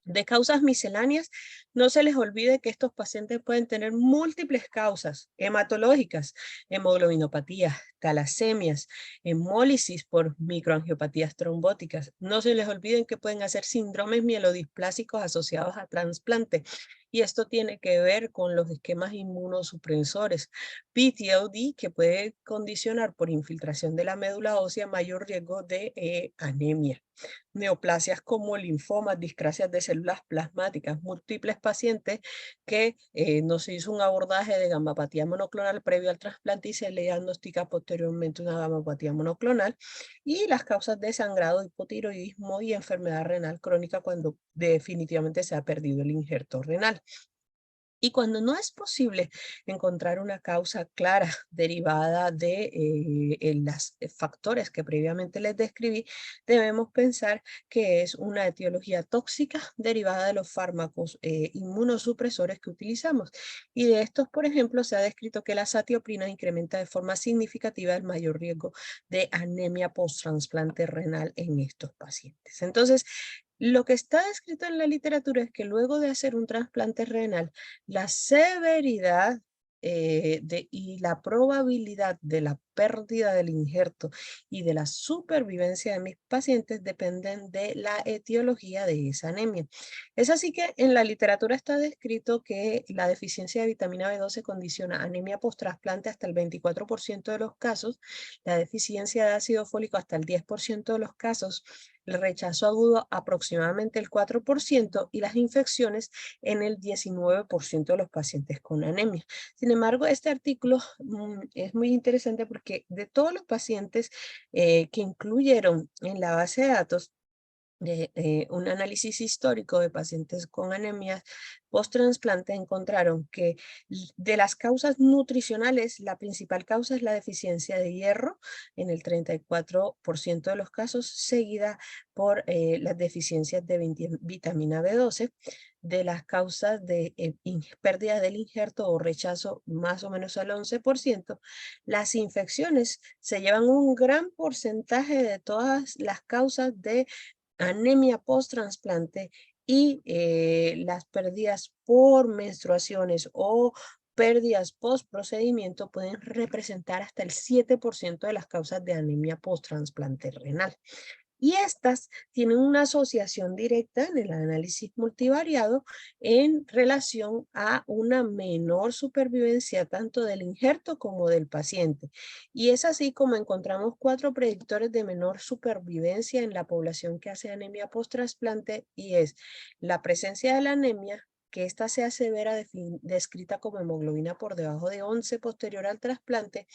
De causas misceláneas, no se les olvide que estos pacientes pueden tener múltiples causas hematológicas: hemoglobinopatías, talasemias, hemólisis por microangiopatías trombóticas. No se les olviden que pueden hacer síndromes mielodisplásicos asociados a trasplante, y esto tiene que ver con los esquemas inmunosupresores. PTLD, que puede condicionar por infiltración de la médula ósea mayor riesgo de anemia. Neoplasias como linfomas, discrasias de células plasmáticas, múltiples pacientes que no se hizo un abordaje de gamapatía monoclonal previo al trasplante y se le diagnostica posteriormente una gamapatía monoclonal, y las causas de sangrado, hipotiroidismo y enfermedad renal crónica cuando definitivamente se ha perdido el injerto renal. Y cuando no es posible encontrar una causa clara derivada de los factores que previamente les describí, debemos pensar que es una etiología tóxica derivada de los fármacos inmunosupresores que utilizamos. Y de estos, por ejemplo, se ha descrito que la satioprina incrementa de forma significativa el mayor riesgo de anemia post-trasplante renal en estos pacientes. Entonces, lo que está descrito en la literatura es que luego de hacer un trasplante renal, la severidad y la probabilidad de la pérdida del injerto y de la supervivencia de mis pacientes dependen de la etiología de esa anemia. Es así que en la literatura está descrito que la deficiencia de vitamina B12 condiciona anemia post-trasplante hasta el 24% de los casos, la deficiencia de ácido fólico hasta el 10% de los casos, el rechazo agudo aproximadamente el 4% y las infecciones en el 19% de los pacientes con anemia. Sin embargo, este artículo es muy interesante porque de todos los pacientes que incluyeron en la base de datos, de un análisis histórico de pacientes con anemia post-trasplante, encontraron que de las causas nutricionales, la principal causa es la deficiencia de hierro en el 34% de los casos, seguida por las deficiencias de vitamina B12. De las causas de pérdida del injerto o rechazo, más o menos al 11%, las infecciones se llevan un gran porcentaje de todas las causas de anemia post-trasplante y las pérdidas por menstruaciones o pérdidas post-procedimiento pueden representar hasta el 7% de las causas de anemia post-trasplante renal. Y estas tienen una asociación directa en el análisis multivariado en relación a una menor supervivencia tanto del injerto como del paciente. Y es así como encontramos 4 predictores de menor supervivencia en la población que hace anemia post-trasplante, y es la presencia de la anemia, que ésta sea severa, descrita como hemoglobina por debajo de 11 posterior al trasplante,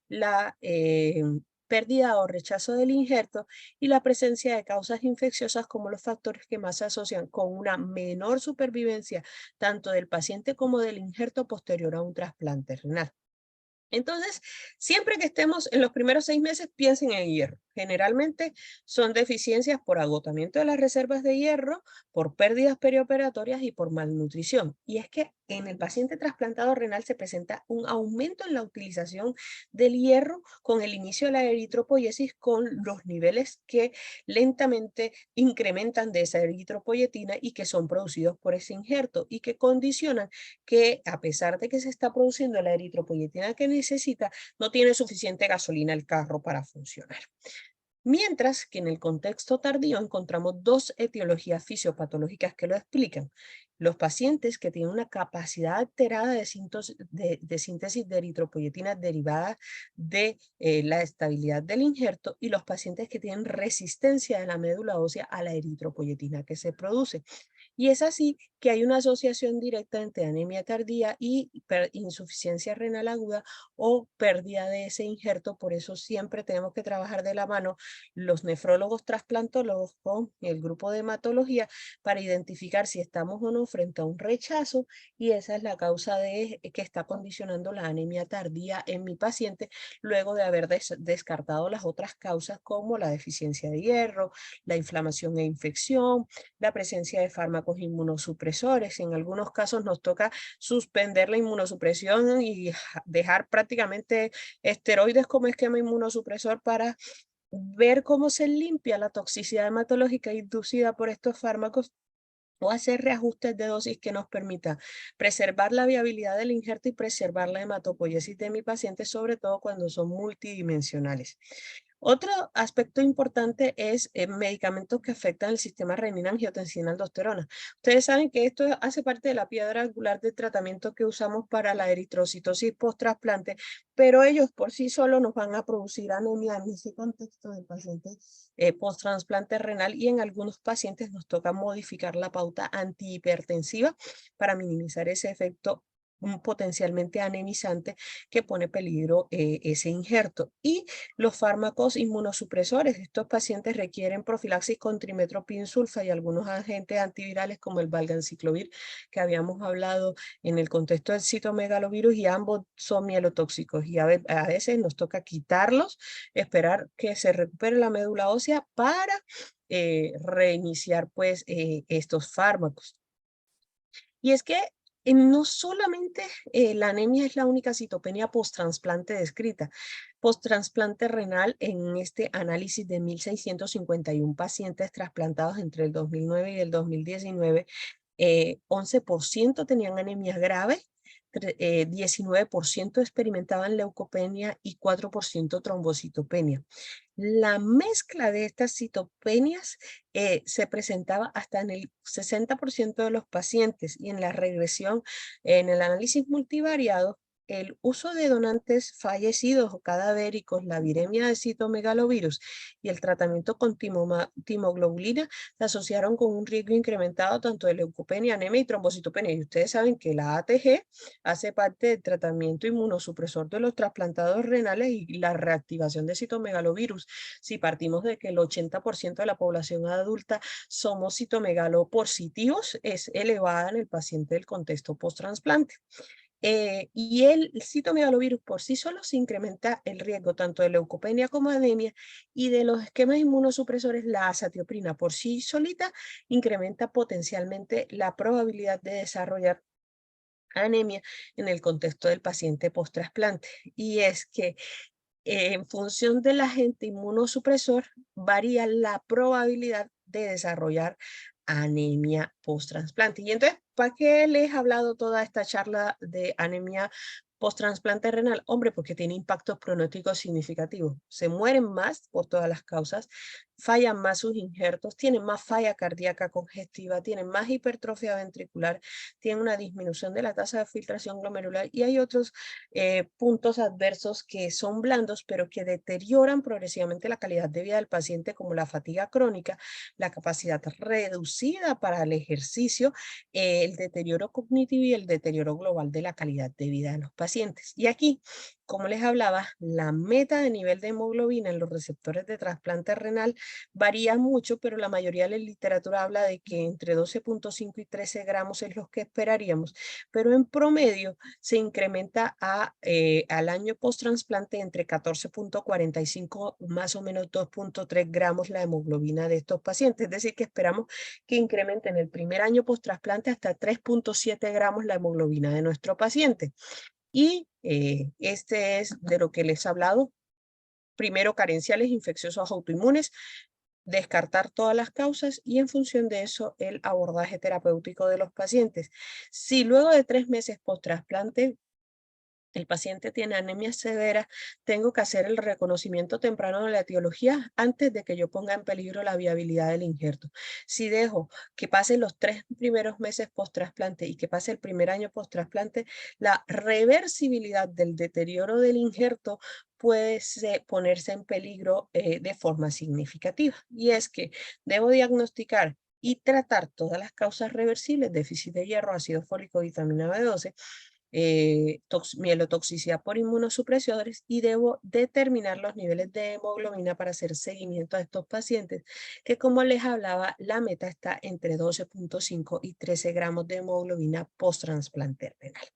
la pérdida o rechazo del injerto y la presencia de causas infecciosas como los factores que más se asocian con una menor supervivencia tanto del paciente como del injerto posterior a un trasplante renal. Entonces, siempre que estemos en los primeros 6 meses, piensen en hierro. Generalmente son deficiencias por agotamiento de las reservas de hierro, por pérdidas perioperatorias y por malnutrición. Y es que en el paciente trasplantado renal se presenta un aumento en la utilización del hierro con el inicio de la eritropoiesis, con los niveles que lentamente incrementan de esa eritropoyetina y que son producidos por ese injerto y que condicionan que, a pesar de que se está produciendo la eritropoyetina que necesita, no tiene suficiente gasolina el carro para funcionar. Mientras que en el contexto tardío encontramos 2 etiologías fisiopatológicas que lo explican. Los pacientes que tienen una capacidad alterada de síntesis de eritropoyetina derivada de la estabilidad del injerto, y los pacientes que tienen resistencia de la médula ósea a la eritropoyetina que se produce. Y es así que hay una asociación directa entre anemia tardía y insuficiencia renal aguda o pérdida de ese injerto. Por eso siempre tenemos que trabajar de la mano los nefrólogos trasplantólogos con el grupo de hematología para identificar si estamos o no frente a un rechazo, y esa es la causa que está condicionando la anemia tardía en mi paciente, luego de haber descartado las otras causas como la deficiencia de hierro, la inflamación e infección, la presencia de fármacos inmunosupresores. En algunos casos nos toca suspender la inmunosupresión y dejar prácticamente esteroides como esquema inmunosupresor para ver cómo se limpia la toxicidad hematológica inducida por estos fármacos, o hacer reajustes de dosis que nos permita preservar la viabilidad del injerto y preservar la hematopoiesis de mi paciente, sobre todo cuando son multidimensionales. Otro aspecto importante es medicamentos que afectan el sistema renina-angiotensina-aldosterona. Ustedes saben que esto hace parte de la piedra angular de tratamiento que usamos para la eritrocitosis post-trasplante, pero ellos por sí solos nos van a producir anemia en ese contexto del paciente post-trasplante renal, y en algunos pacientes nos toca modificar la pauta antihipertensiva para minimizar ese efecto potencialmente anemizante que pone en peligro ese injerto. Y los fármacos inmunosupresores, estos pacientes requieren profilaxis con trimetoprim sulfa y algunos agentes antivirales como el valganciclovir, que habíamos hablado en el contexto del citomegalovirus, y ambos son mielotóxicos y a veces nos toca quitarlos, esperar que se recupere la médula ósea para reiniciar pues estos fármacos. Y es que no solamente la anemia es la única citopenia post-trasplante descrita. Post-trasplante renal, en este análisis de 1.651 pacientes trasplantados entre el 2009 y el 2019, 11% tenían anemia grave, 19% experimentaban leucopenia y 4% trombocitopenia. La mezcla de estas citopenias se presentaba hasta en el 60% de los pacientes, y en la regresión, en el análisis multivariado, el uso de donantes fallecidos o cadavéricos, la viremia de citomegalovirus y el tratamiento con timoglobulina se asociaron con un riesgo incrementado tanto de leucopenia, anemia y trombocitopenia. Y ustedes saben que la ATG hace parte del tratamiento inmunosupresor de los trasplantados renales y la reactivación de citomegalovirus. Si partimos de que el 80% de la población adulta somos citomegalopositivos, es elevada en el paciente del contexto post-trasplante. Y el citomegalovirus por sí solo se incrementa el riesgo tanto de leucopenia como anemia, y de los esquemas inmunosupresores la azatioprina por sí solita incrementa potencialmente la probabilidad de desarrollar anemia en el contexto del paciente post-trasplante. Y es que en función del agente inmunosupresor varía la probabilidad de desarrollar anemia post-trasplante. Y entonces, ¿para qué les he hablado toda esta charla de anemia post-trasplante renal? Hombre, porque tiene impactos pronósticos significativos. Se mueren más por todas las causas, fallan más sus injertos, tienen más falla cardíaca congestiva, tienen más hipertrofia ventricular, tienen una disminución de la tasa de filtración glomerular, y hay otros puntos adversos que son blandos, pero que deterioran progresivamente la calidad de vida del paciente, como la fatiga crónica, la capacidad reducida para el ejercicio, el deterioro cognitivo y el deterioro global de la calidad de vida de los pacientes. Y aquí, como les hablaba, la meta de nivel de hemoglobina en los receptores de trasplante renal varía mucho, pero la mayoría de la literatura habla de que entre 12.5 y 13 gramos es lo que esperaríamos, pero en promedio se incrementa al año post-trasplante entre 14.45 más o menos 2.3 gramos la hemoglobina de estos pacientes. Es decir, que esperamos que incremente en el primer año post-trasplante hasta 3.7 gramos la hemoglobina de nuestro paciente. Y este es de lo que les he hablado. Primero, carenciales infecciosos autoinmunes, descartar todas las causas y en función de eso el abordaje terapéutico de los pacientes. Si luego de 3 meses post-trasplante el paciente tiene anemia severa, tengo que hacer el reconocimiento temprano de la etiología antes de que yo ponga en peligro la viabilidad del injerto. Si dejo que pasen los 3 primeros meses post-trasplante y que pase el primer año post-trasplante, la reversibilidad del deterioro del injerto puede ponerse en peligro de forma significativa. Y es que debo diagnosticar y tratar todas las causas reversibles: déficit de hierro, ácido fólico, vitamina B12, mielotoxicidad por inmunosupresores, y debo determinar los niveles de hemoglobina para hacer seguimiento a estos pacientes, que, como les hablaba, la meta está entre 12.5 y 13 gramos de hemoglobina post-trasplante renal.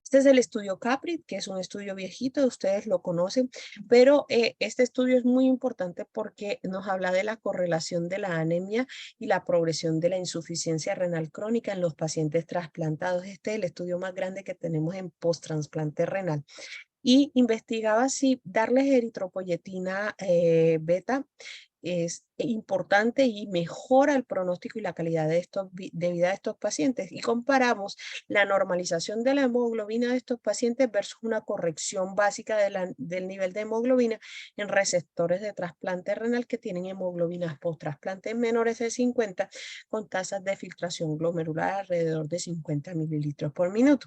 Este es el estudio CAPRI, que es un estudio viejito, ustedes lo conocen, pero este estudio es muy importante porque nos habla de la correlación de la anemia y la progresión de la insuficiencia renal crónica en los pacientes trasplantados. Este es el estudio más grande que tenemos en post-trasplante renal. Y investigaba si darles eritropoyetina beta es importante y mejora el pronóstico y la calidad de vida de estos pacientes. Y comparamos la normalización de la hemoglobina de estos pacientes versus una corrección básica del nivel de hemoglobina en receptores de trasplante renal que tienen hemoglobinas post-trasplante menores de 50, con tasas de filtración glomerular alrededor de 50 mililitros por minuto.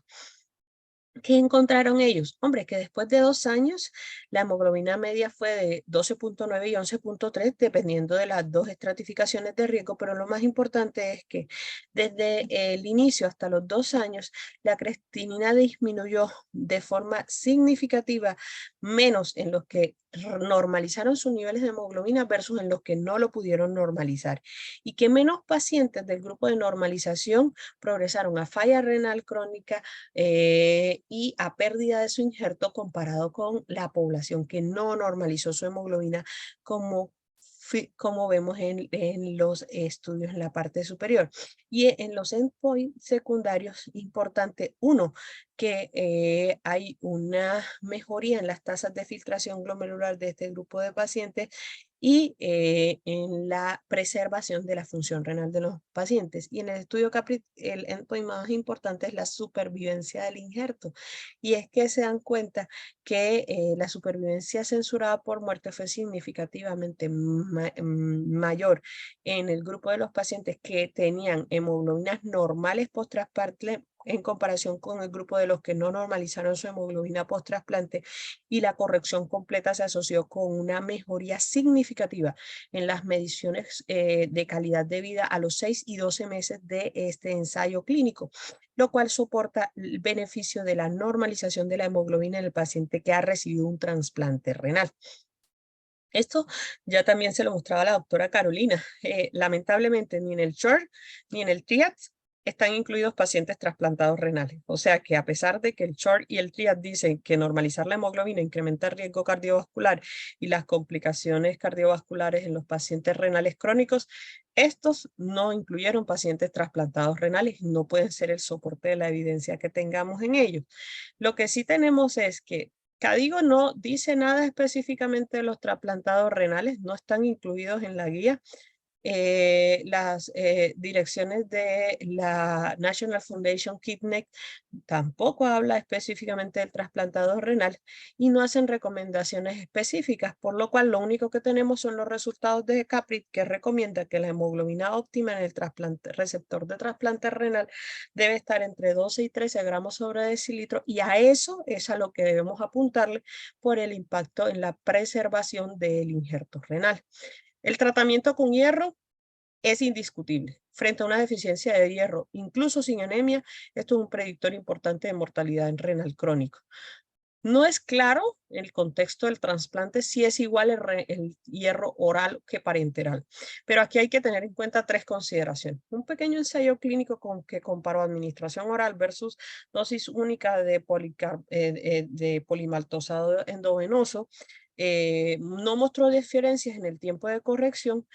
¿Qué encontraron ellos? Hombre, que después de 2 años la hemoglobina media fue de 12.9 y 11.3, dependiendo de las dos estratificaciones de riesgo, pero lo más importante es que desde el inicio hasta los 2 años la creatinina disminuyó de forma significativa, menos en los que normalizaron sus niveles de hemoglobina versus en los que no lo pudieron normalizar, y que menos pacientes del grupo de normalización progresaron a falla renal crónica y a pérdida de su injerto, comparado con la población que no normalizó su hemoglobina, como vemos en los estudios en la parte superior. Y en los endpoints secundarios, importante, uno, que hay una mejoría en las tasas de filtración glomerular de este grupo de pacientes, y en la preservación de la función renal de los pacientes. Y en el estudio CAPRI, el endpoint más importante es la supervivencia del injerto. Y es que se dan cuenta que la supervivencia censurada por muerte fue significativamente mayor en el grupo de los pacientes que tenían hemoglobinas normales post-trasplante en comparación con el grupo de los que no normalizaron su hemoglobina post-trasplante, y la corrección completa se asoció con una mejoría significativa en las mediciones de calidad de vida a los 6 y 12 meses de este ensayo clínico, lo cual soporta el beneficio de la normalización de la hemoglobina en el paciente que ha recibido un trasplante renal. Esto ya también se lo mostraba la doctora Carolina. Lamentablemente ni en el SHORT ni en el TRIAD están incluidos pacientes trasplantados renales. O sea que a pesar de que el SHORT y el TRIAD dicen que normalizar la hemoglobina incrementa el riesgo cardiovascular y las complicaciones cardiovasculares en los pacientes renales crónicos, estos no incluyeron pacientes trasplantados renales y no pueden ser el soporte de la evidencia que tengamos en ellos. Lo que sí tenemos es que CADIGO no dice nada específicamente de los trasplantados renales, no están incluidos en la guía. Las direcciones de la National Foundation Kidney tampoco habla específicamente del trasplantado renal y no hacen recomendaciones específicas, por lo cual lo único que tenemos son los resultados de CAPRIT, que recomienda que la hemoglobina óptima en el receptor de trasplante renal debe estar entre 12 y 13 gramos sobre decilitro, y a eso es a lo que debemos apuntarle por el impacto en la preservación del injerto renal. El tratamiento con hierro es indiscutible. Frente a una deficiencia de hierro, incluso sin anemia, esto es un predictor importante de mortalidad en renal crónico. No es claro en el contexto del trasplante si es igual el hierro oral que parenteral, pero aquí hay que tener en cuenta tres consideraciones. Un pequeño ensayo clínico que comparó administración oral versus dosis única de polimaltosado endovenoso no mostró diferencias en el tiempo de corrección,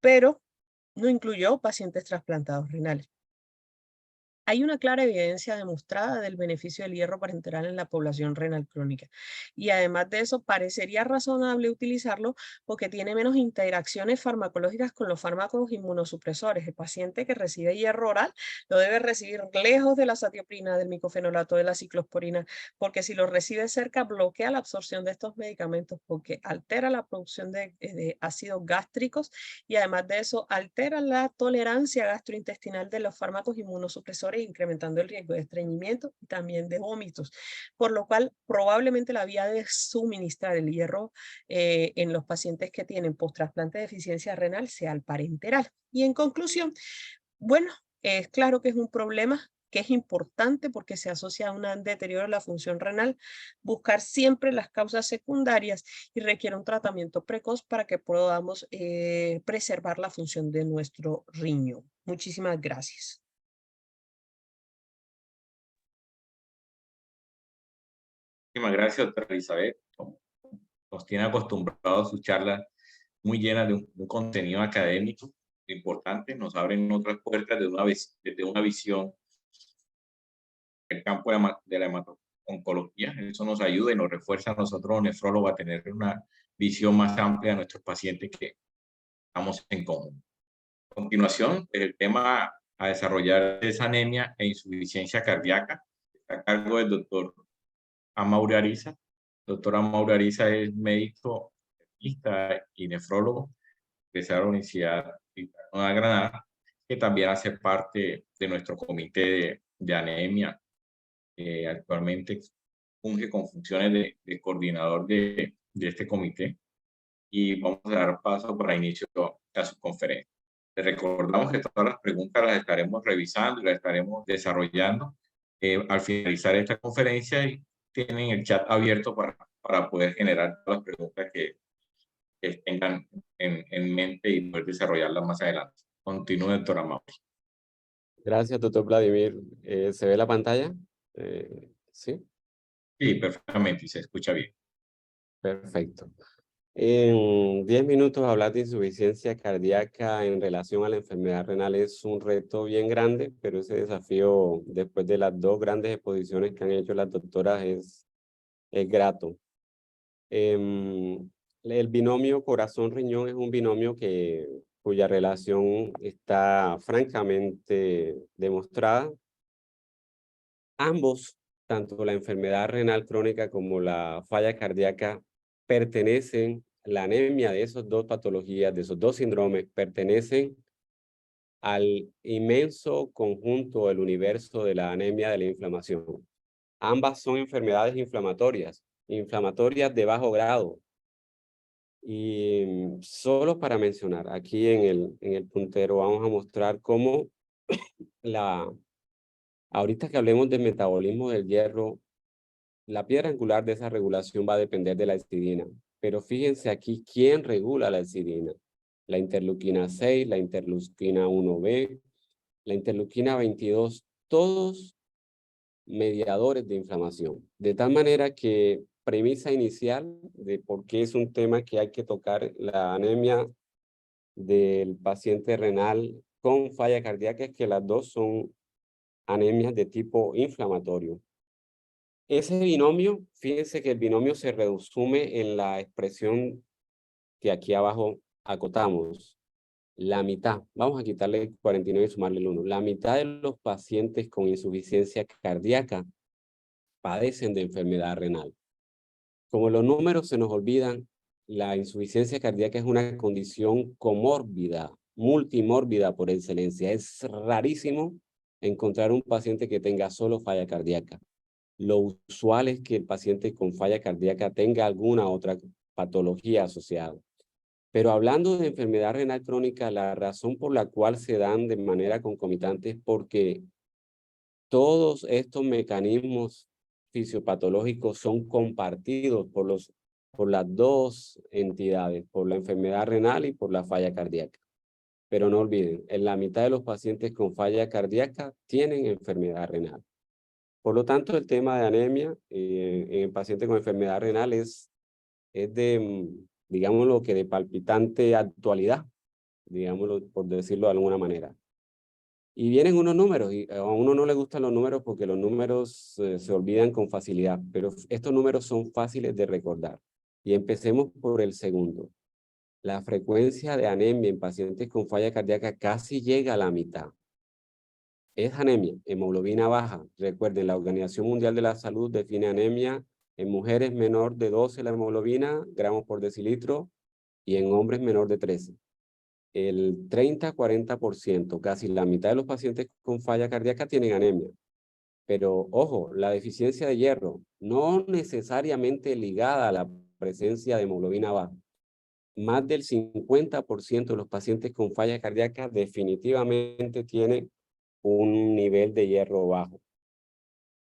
pero no incluyó pacientes trasplantados renales. Hay una clara evidencia demostrada del beneficio del hierro parenteral en la población renal crónica. Y además de eso, parecería razonable utilizarlo porque tiene menos interacciones farmacológicas con los fármacos inmunosupresores. El paciente que recibe hierro oral lo debe recibir lejos de la satioprina, del micofenolato, de la ciclosporina, porque si lo recibe cerca, bloquea la absorción de estos medicamentos porque altera la producción de ácidos gástricos y además de eso, altera la tolerancia gastrointestinal de los fármacos inmunosupresores, incrementando el riesgo de estreñimiento y también de vómitos, por lo cual probablemente la vía de suministrar el hierro en los pacientes que tienen post-trasplante de deficiencia renal sea el parenteral. Y en conclusión, bueno, es claro que es un problema que es importante porque se asocia a un deterioro de la función renal, buscar siempre las causas secundarias y requiere un tratamiento precoz para que podamos preservar la función de nuestro riñón. Muchísimas gracias. Muchísimas gracias, doctora Elizabeth. Nos tiene acostumbrados a sus charlas muy llenas de un contenido académico importante, nos abren otras puertas desde una visión del campo de la hemato-oncología. Eso nos ayuda y nos refuerza a nosotros, los nefrólogos, a tener una visión más amplia de nuestros pacientes que estamos en común. A continuación, el tema a desarrollar es anemia e insuficiencia cardíaca. Está a cargo del doctor Amaury Ariza. Doctor Amaury Ariza es médico y nefrólogo de la Universidad de Nueva Granada, que también hace parte de nuestro comité de anemia. Actualmente funge con funciones de coordinador de este comité y vamos a dar paso para inicio a su conferencia. Les recordamos que todas las preguntas las estaremos revisando y las estaremos desarrollando al finalizar esta conferencia, y tienen el chat abierto para poder generar todas las preguntas que tengan en mente y poder desarrollarlas más adelante. Continúe, doctora Mauri. Gracias, doctor Vladimir. ¿Se ve la pantalla? ¿Sí? Sí, perfectamente, y se escucha bien. Perfecto. En 10 minutos hablar de insuficiencia cardíaca en relación a la enfermedad renal es un reto bien grande, pero ese desafío, después de las dos grandes exposiciones que han hecho las doctoras, es grato. El binomio corazón-riñón es un binomio cuya relación está francamente demostrada. Ambos, tanto la enfermedad renal crónica como la falla cardíaca, pertenecen, la anemia de esas dos patologías, de esos dos síndromes, pertenecen al inmenso conjunto del universo de la anemia de la inflamación. Ambas son enfermedades inflamatorias de bajo grado. Y solo para mencionar, aquí en el puntero vamos a mostrar cómo ahorita que hablemos del metabolismo del hierro, la piedra angular de esa regulación va a depender de la histidina. Pero fíjense aquí quién regula la histidina. La interleuquina 6, la interleuquina 1B, la interleuquina 22, todos mediadores de inflamación. De tal manera que premisa inicial de por qué es un tema que hay que tocar la anemia del paciente renal con falla cardíaca es que las dos son anemias de tipo inflamatorio. Ese binomio, fíjense que el binomio se resume en la expresión que aquí abajo acotamos. La mitad, vamos a quitarle 49 y sumarle el 1. La mitad de los pacientes con insuficiencia cardíaca padecen de enfermedad renal. Como los números se nos olvidan, la insuficiencia cardíaca es una condición comórbida, multimórbida por excelencia. Es rarísimo encontrar un paciente que tenga solo falla cardíaca. Lo usual es que el paciente con falla cardíaca tenga alguna otra patología asociada. Pero hablando de enfermedad renal crónica, la razón por la cual se dan de manera concomitante es porque todos estos mecanismos fisiopatológicos son compartidos por las dos entidades, por la enfermedad renal y por la falla cardíaca. Pero no olviden, en la mitad de los pacientes con falla cardíaca tienen enfermedad renal. Por lo tanto, el tema de anemia en el paciente con enfermedad renal es de, digámoslo que de palpitante actualidad, digámoslo por decirlo de alguna manera. Y vienen unos números, y a uno no le gustan los números porque los números se olvidan con facilidad, pero estos números son fáciles de recordar. Y empecemos por el segundo. La frecuencia de anemia en pacientes con falla cardíaca casi llega a la mitad. Es anemia, hemoglobina baja. Recuerden, la Organización Mundial de la Salud define anemia en mujeres menor de 12 la hemoglobina, gramos por decilitro, y en hombres menor de 13. El 30-40%, casi la mitad de los pacientes con falla cardíaca tienen anemia. Pero, ojo, la deficiencia de hierro no necesariamente ligada a la presencia de hemoglobina baja. Más del 50% de los pacientes con falla cardíaca definitivamente tienen un nivel de hierro bajo.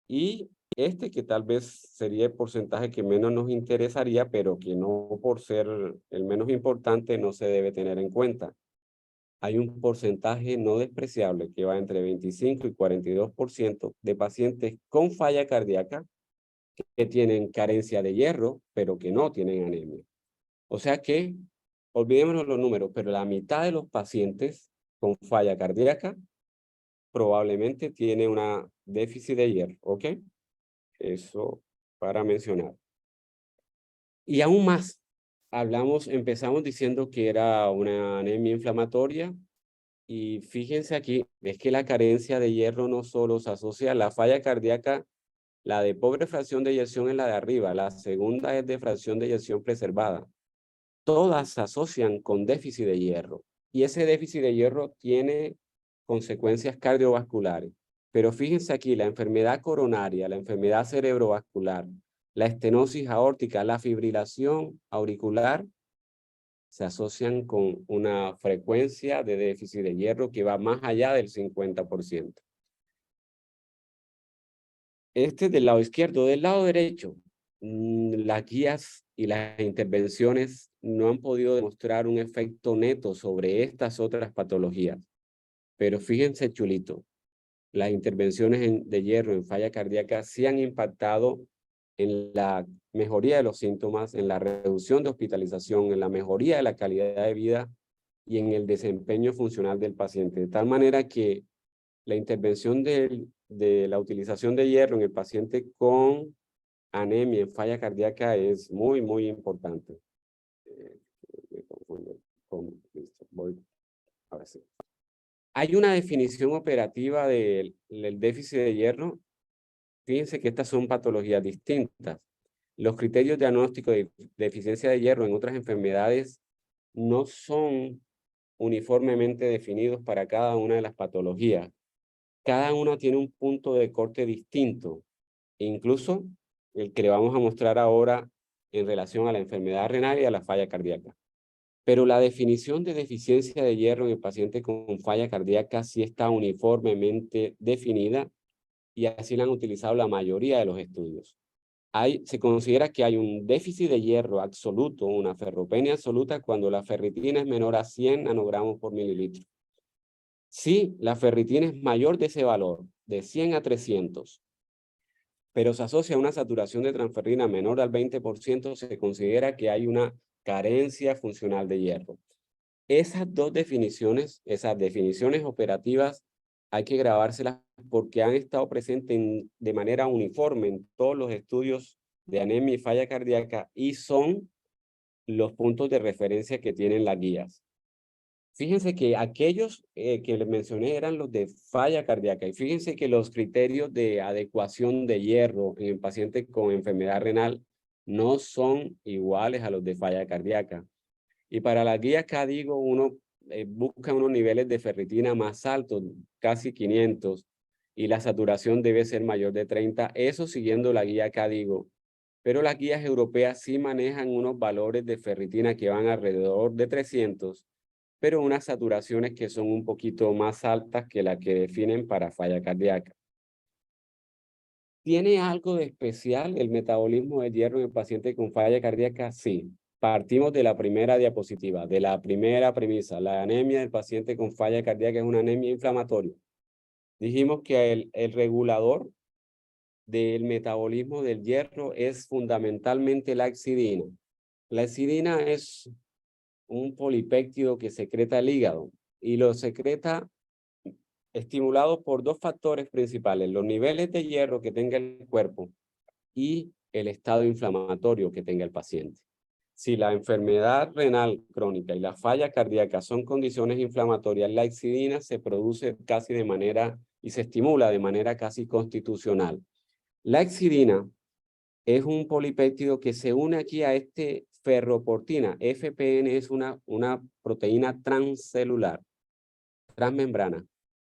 Y este que tal vez sería el porcentaje que menos nos interesaría, pero que no por ser el menos importante no se debe tener en cuenta. Hay un porcentaje no despreciable que va entre 25 y 42% de pacientes con falla cardíaca que tienen carencia de hierro, pero que no tienen anemia. O sea que, olvidémonos los números, pero la mitad de los pacientes con falla cardíaca probablemente tiene una déficit de hierro, ¿ok? Eso para mencionar. Y aún más, empezamos diciendo que era una anemia inflamatoria. Y fíjense aquí, es que la carencia de hierro no solo se asocia a la falla cardíaca, la de pobre fracción de eyección es la de arriba, la segunda es de fracción de eyección preservada. Todas se asocian con déficit de hierro y ese déficit de hierro tiene consecuencias cardiovasculares. Pero fíjense aquí, la enfermedad coronaria, la enfermedad cerebrovascular, la estenosis aórtica, la fibrilación auricular, se asocian con una frecuencia de déficit de hierro que va más allá del 50%. Este del lado izquierdo. Del lado derecho, las guías y las intervenciones no han podido demostrar un efecto neto sobre estas otras patologías. Pero fíjense chulito, las intervenciones de hierro en falla cardíaca sí han impactado en la mejoría de los síntomas, en la reducción de hospitalización, en la mejoría de la calidad de vida y en el desempeño funcional del paciente. De tal manera que la intervención de la utilización de hierro en el paciente con anemia en falla cardíaca es muy, muy importante. Me confundo listo, voy, ahora sí. Hay una definición operativa del déficit de hierro. Fíjense que estas son patologías distintas. Los criterios de diagnóstico de deficiencia de hierro en otras enfermedades no son uniformemente definidos para cada una de las patologías. Cada una tiene un punto de corte distinto, incluso el que le vamos a mostrar ahora en relación a la enfermedad renal y a la falla cardíaca. Pero la definición de deficiencia de hierro en el paciente con falla cardíaca sí está uniformemente definida y así la han utilizado la mayoría de los estudios. Se considera que hay un déficit de hierro absoluto, una ferropenia absoluta, cuando la ferritina es menor a 100 nanogramos por mililitro. Si la ferritina es mayor de ese valor, de 100 a 300, pero se asocia a una saturación de transferrina menor al 20%, se considera que hay una carencia funcional de hierro. Esas dos definiciones, esas definiciones operativas, hay que grabárselas porque han estado presentes de manera uniforme en todos los estudios de anemia y falla cardíaca y son los puntos de referencia que tienen las guías. Fíjense que aquellos que les mencioné eran los de falla cardíaca y fíjense que los criterios de adecuación de hierro en el paciente con enfermedad renal no son iguales a los de falla cardíaca. Y para la guía CADIGO uno busca unos niveles de ferritina más altos, casi 500, y la saturación debe ser mayor de 30, eso siguiendo la guía CADIGO. Pero las guías europeas sí manejan unos valores de ferritina que van alrededor de 300, pero unas saturaciones que son un poquito más altas que la que definen para falla cardíaca. ¿Tiene algo de especial el metabolismo del hierro en el paciente con falla cardíaca? Sí. Partimos de la primera diapositiva, de la primera premisa. La anemia del paciente con falla cardíaca es una anemia inflamatoria. Dijimos que el regulador del metabolismo del hierro es fundamentalmente la hexidina. La hexidina es un polipéptido que secreta el hígado y lo secreta estimulado por dos factores principales, los niveles de hierro que tenga el cuerpo y el estado inflamatorio que tenga el paciente. Si la enfermedad renal crónica y la falla cardíaca son condiciones inflamatorias, la hexidina se produce casi de manera y se estimula de manera casi constitucional. La hexidina es un polipéptido que se une aquí a este ferroportina. FPN es una proteína transcelular, transmembrana,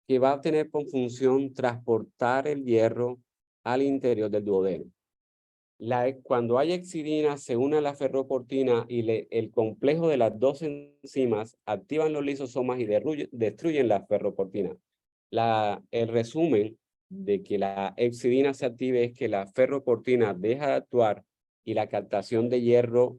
que va a tener por función transportar el hierro al interior del duodeno. Cuando hay hexidina, se une a la ferroportina y el complejo de las dos enzimas activan los lisosomas y destruyen la ferroportina. El resumen de que la hexidina se active es que la ferroportina deja de actuar y la captación de hierro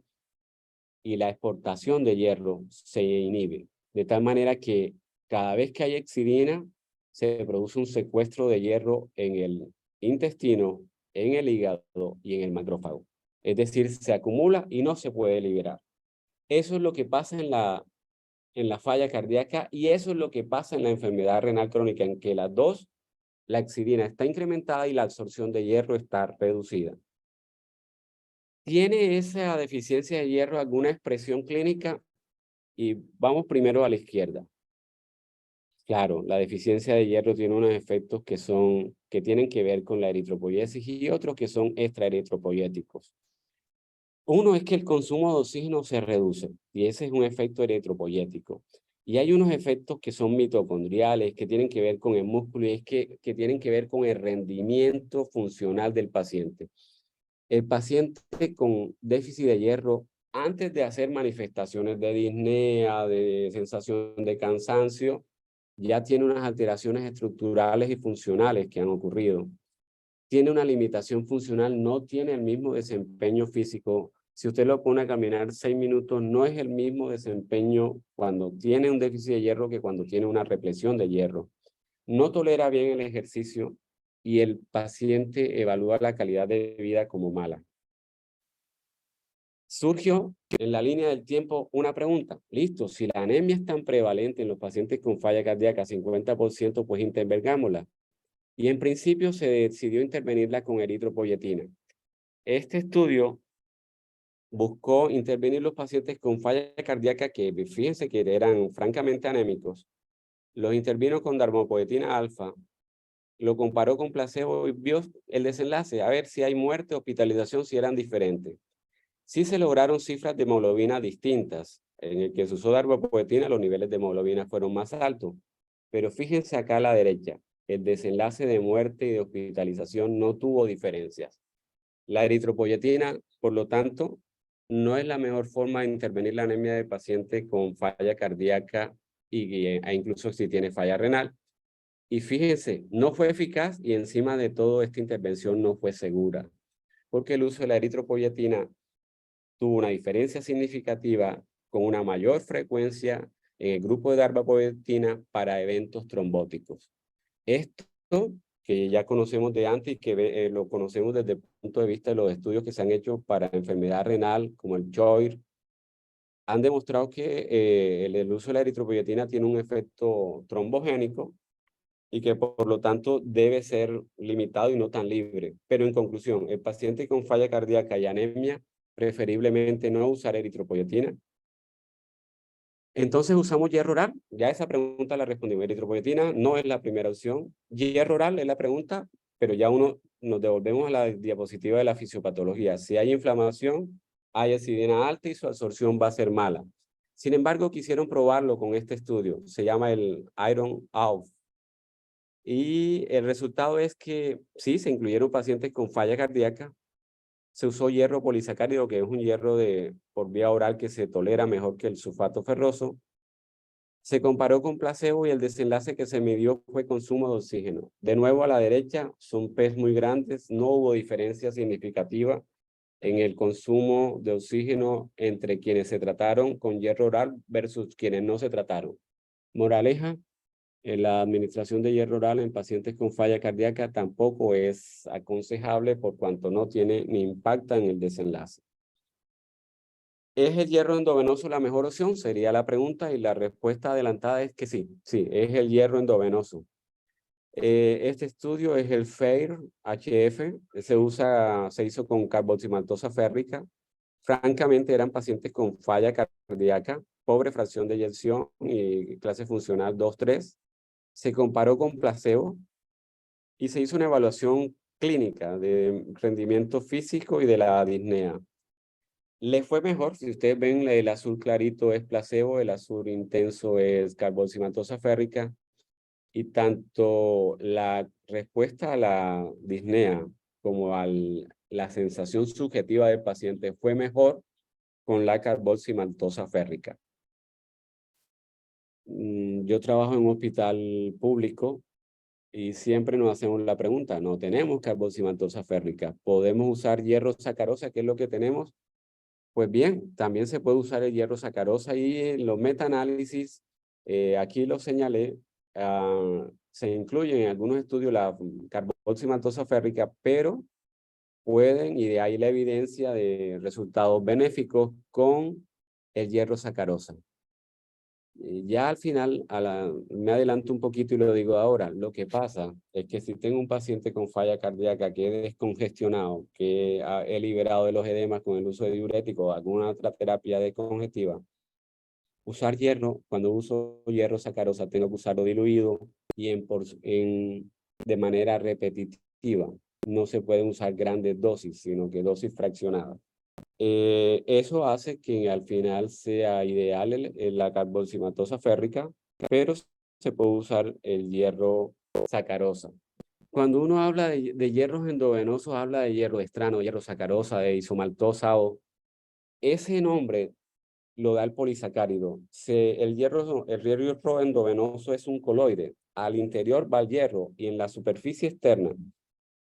y la exportación de hierro se inhibe. De tal manera que cada vez que hay hexidina, se produce un secuestro de hierro en el intestino, en el hígado y en el macrófago. Es decir, se acumula y no se puede liberar. Eso es lo que pasa en la falla cardíaca y eso es lo que pasa en la enfermedad renal crónica, en que las dos, la hexidina está incrementada y la absorción de hierro está reducida. ¿Tiene esa deficiencia de hierro alguna expresión clínica? Y vamos primero a la izquierda. Claro, la deficiencia de hierro tiene unos efectos que tienen que ver con la eritropoiesis y otros que son extraeritropoyéticos. Uno es que el consumo de oxígeno se reduce y ese es un efecto eritropoyético. Y hay unos efectos que son mitocondriales, que tienen que ver con el músculo y es que tienen que ver con el rendimiento funcional del paciente. El paciente con déficit de hierro, antes de hacer manifestaciones de disnea, de sensación de cansancio, ya tiene unas alteraciones estructurales y funcionales que han ocurrido. Tiene una limitación funcional, no tiene el mismo desempeño físico. Si usted lo pone a caminar 6 minutos, no es el mismo desempeño cuando tiene un déficit de hierro que cuando tiene una represión de hierro. No tolera bien el ejercicio y el paciente evalúa la calidad de vida como mala. Surgió en la línea del tiempo una pregunta. Listo, si la anemia es tan prevalente en los pacientes con falla cardíaca, 50%, pues intervengámosla. Y en principio se decidió intervenirla con eritropoyetina. Este estudio buscó intervenir los pacientes con falla cardíaca que, fíjense que eran francamente anémicos. Los intervino con darmopoetina alfa, lo comparó con placebo y vio el desenlace, a ver si hay muerte o hospitalización, si eran diferentes. Sí se lograron cifras de hemoglobina distintas. en el que se usó darbepoetina, los niveles de hemoglobina fueron más altos. Pero fíjense acá a la derecha, el desenlace de muerte y de hospitalización no tuvo diferencias. La eritropoyetina, por lo tanto, no es la mejor forma de intervenir la anemia del paciente con falla cardíaca e incluso si tiene falla renal. Y fíjense, no fue eficaz y encima de todo esta intervención no fue segura, porque el uso de la eritropoyetina tuvo una diferencia significativa con una mayor frecuencia en el grupo de darbepoetina para eventos trombóticos. Esto que ya conocemos de antes y que lo conocemos desde el punto de vista de los estudios que se han hecho para enfermedad renal, como el CHOIR, han demostrado que el uso de la eritropoyetina tiene un efecto trombogénico y que por lo tanto debe ser limitado y no tan libre. Pero en conclusión, el paciente con falla cardíaca y anemia, preferiblemente no usar eritropoyetina. Entonces usamos hierro oral. Ya esa pregunta la respondimos. Eritropoyetina no es la primera opción. Hierro oral es la pregunta, pero ya nos devolvemos a la diapositiva de la fisiopatología. Si hay inflamación, hay acidemia alta y su absorción va a ser mala. Sin embargo, quisieron probarlo con este estudio. Se llama el Iron-AUF. Y el resultado es que sí, se incluyeron pacientes con falla cardíaca. Se usó hierro polisacárido, que es un hierro por vía oral que se tolera mejor que el sulfato ferroso. Se comparó con placebo y el desenlace que se midió fue consumo de oxígeno. De nuevo a la derecha, son P's muy grandes, no hubo diferencia significativa en el consumo de oxígeno entre quienes se trataron con hierro oral versus quienes no se trataron. Moraleja, la administración de hierro oral en pacientes con falla cardíaca tampoco es aconsejable por cuanto no tiene ni impacta en el desenlace. ¿Es el hierro endovenoso la mejor opción? Sería la pregunta y la respuesta adelantada es que sí, es el hierro endovenoso. Este estudio es el FAIR-HF, se hizo con carboximaltosa férrica. Francamente eran pacientes con falla cardíaca, pobre fracción de eyección y clase funcional 2-3. Se comparó con placebo y se hizo una evaluación clínica de rendimiento físico y de la disnea. Le fue mejor, si ustedes ven, el azul clarito es placebo, el azul intenso es carboximatosa férrica, y tanto la respuesta a la disnea como a la sensación subjetiva del paciente fue mejor con la carboximatosa férrica. Yo trabajo en un hospital público y siempre nos hacemos la pregunta, no tenemos carboximatosa férrica, ¿podemos usar hierro sacarosa, que es lo que tenemos? Pues bien, también se puede usar el hierro sacarosa y en los metaanálisis, aquí lo señalé, se incluyen en algunos estudios la carboximatosa férrica, pero pueden, y de ahí la evidencia de resultados benéficos con el hierro sacarosa. Ya al final, me adelanto un poquito y lo digo ahora, lo que pasa es que si tengo un paciente con falla cardíaca que es descongestionado, que he liberado de los edemas con el uso de diurético o alguna otra terapia descongestiva, usar hierro, cuando uso hierro sacarosa, tengo que usarlo diluido y de manera repetitiva. No se pueden usar grandes dosis, sino que dosis fraccionadas. Eso hace que al final sea ideal la carboximatosa férrica, pero se puede usar el hierro sacarosa. Cuando uno habla de hierros endovenosos, habla de hierro estrano, hierro sacarosa, de isomaltosa, ese nombre lo da el polisacárido. El hierro endovenoso es un coloide. Al interior va el hierro y en la superficie externa.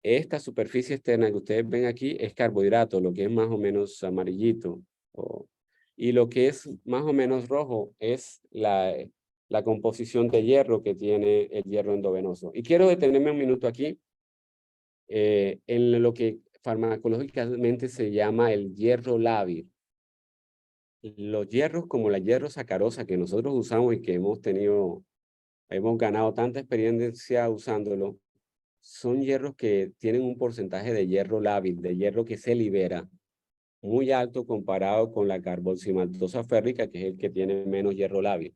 Esta superficie externa que ustedes ven aquí es carbohidrato, lo que es más o menos amarillito. Y lo que es más o menos rojo es la composición de hierro que tiene el hierro endovenoso. Y quiero detenerme un minuto aquí en lo que farmacológicamente se llama el hierro lábil. Los hierros como la hierro sacarosa que nosotros usamos y que hemos ganado tanta experiencia usándolo, son hierros que tienen un porcentaje de hierro lábil, de hierro que se libera, muy alto comparado con la carboximatosa férrica, que es el que tiene menos hierro lábil.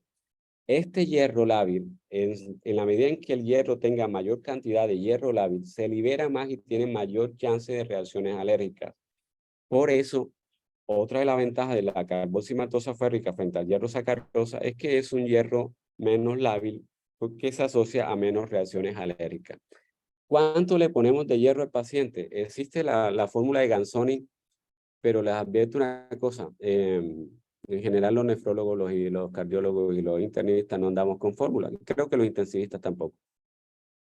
Este hierro lábil, en la medida en que el hierro tenga mayor cantidad de hierro lábil, se libera más y tiene mayor chance de reacciones alérgicas. Por eso, Otra de las ventajas de la carboximatosa férrica frente al hierro sacarosa es que es un hierro menos lábil porque se asocia a menos reacciones alérgicas. ¿Cuánto le ponemos de hierro al paciente? Existe la fórmula de Ganzoni, pero les advierto una cosa. En general los nefrólogos los cardiólogos y los internistas no andamos con fórmulas. Creo que los intensivistas tampoco.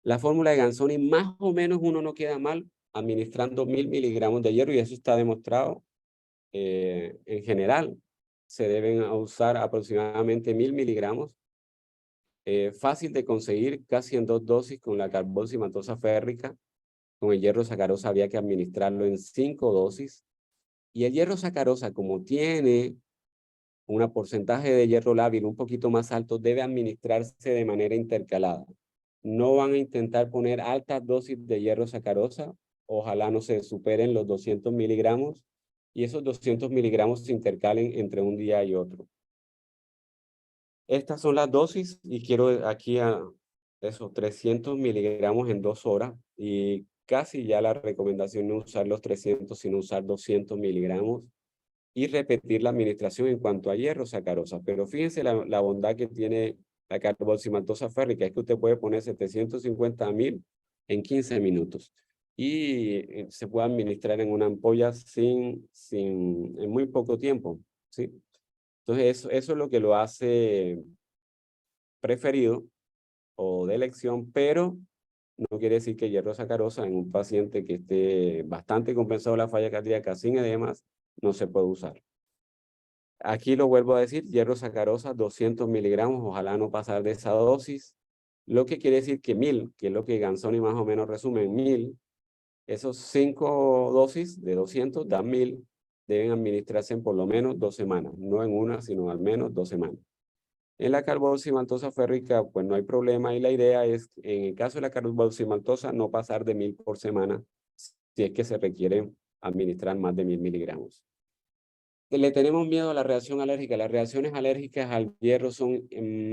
La fórmula de Ganzoni, más o menos uno no queda mal administrando 1000 miligramos de hierro y eso está demostrado. En general, se deben usar aproximadamente 1000 miligramos. Fácil de conseguir, casi en 2 dosis con la carboximatosa férrica. Con el hierro sacarosa había que administrarlo en 5 dosis. Y el hierro sacarosa, como tiene un porcentaje de hierro lábil un poquito más alto, debe administrarse de manera intercalada. No van a intentar poner altas dosis de hierro sacarosa. Ojalá no se superen los 200 miligramos y esos 200 miligramos se intercalen entre un día y otro. Estas son las dosis y quiero aquí a esos 300 miligramos en 2 horas y casi ya la recomendación no usar los 300 sino usar 200 miligramos y repetir la administración en cuanto a hierro sacarosa. Pero fíjense la bondad que tiene la carboximatosa férrica, es que usted puede poner 750 a 1000 en 15 minutos y se puede administrar en una ampolla en muy poco tiempo, ¿sí? Entonces eso es lo que lo hace preferido o de elección, pero no quiere decir que hierro sacarosa en un paciente que esté bastante compensado la falla cardíaca sin edemas no se puede usar. Aquí lo vuelvo a decir, hierro sacarosa 200 miligramos, ojalá no pasar de esa dosis, lo que quiere decir que 1000, que es lo que Ganzoni más o menos resume en 1000, esos 5 dosis de 200 dan 1000, deben administrarse en por lo menos 2 semanas, no en una, sino al menos 2 semanas. En la carboximatosa férrica, pues no hay problema y la idea es, en el caso de la carboximatosa, no pasar de 1000 por semana, si es que se requiere administrar más de 1000 miligramos. Le tenemos miedo a la reacción alérgica. Las reacciones alérgicas al hierro son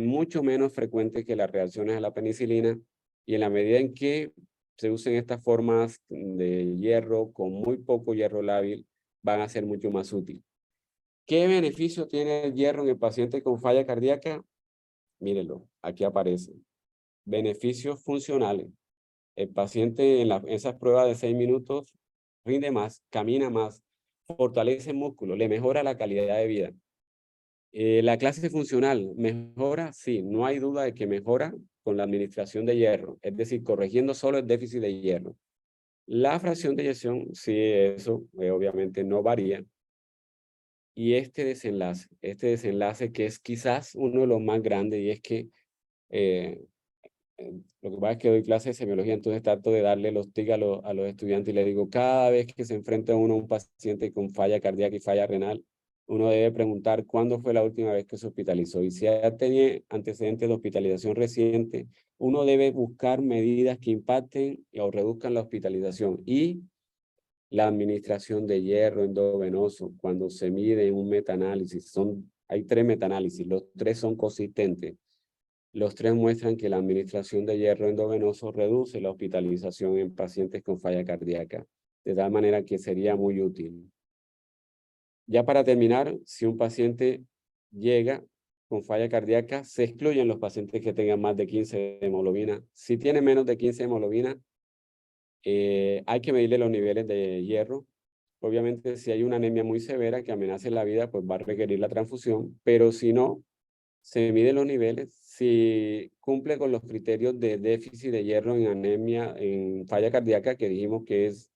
mucho menos frecuentes que las reacciones a la penicilina y en la medida en que se usen estas formas de hierro con muy poco hierro lábil, van a ser mucho más útiles. ¿Qué beneficio tiene el hierro en el paciente con falla cardíaca? Mírenlo, aquí aparece. Beneficios funcionales. El paciente en esas pruebas de 6 minutos rinde más, camina más, fortalece el músculo, le mejora la calidad de vida. La clase funcional mejora, sí, no hay duda de que mejora con la administración de hierro, es decir, corrigiendo solo el déficit de hierro. La fracción de eyección, sí, eso obviamente no varía. Y este desenlace que es quizás uno de los más grandes, y es que lo que pasa es que doy clases de semiología, entonces trato de darle los tics a los estudiantes y les digo, cada vez que se enfrenta uno a un paciente con falla cardíaca y falla renal, uno debe preguntar cuándo fue la última vez que se hospitalizó. Y si ha tenido antecedentes de hospitalización reciente, uno debe buscar medidas que impacten o reduzcan la hospitalización. Y la administración de hierro endovenoso, cuando se mide en un metaanálisis, hay 3 metaanálisis, los 3 son consistentes. Los 3 muestran que la administración de hierro endovenoso reduce la hospitalización en pacientes con falla cardíaca, de tal manera que sería muy útil. Ya para terminar, si un paciente llega con falla cardíaca, se excluyen los pacientes que tengan más de 15 de hemoglobina. Si tiene menos de 15 de hemoglobina, hay que medirle los niveles de hierro. Obviamente, si hay una anemia muy severa que amenace la vida, pues va a requerir la transfusión, pero si no, se miden los niveles. Si cumple con los criterios de déficit de hierro en anemia, en falla cardíaca, que dijimos que es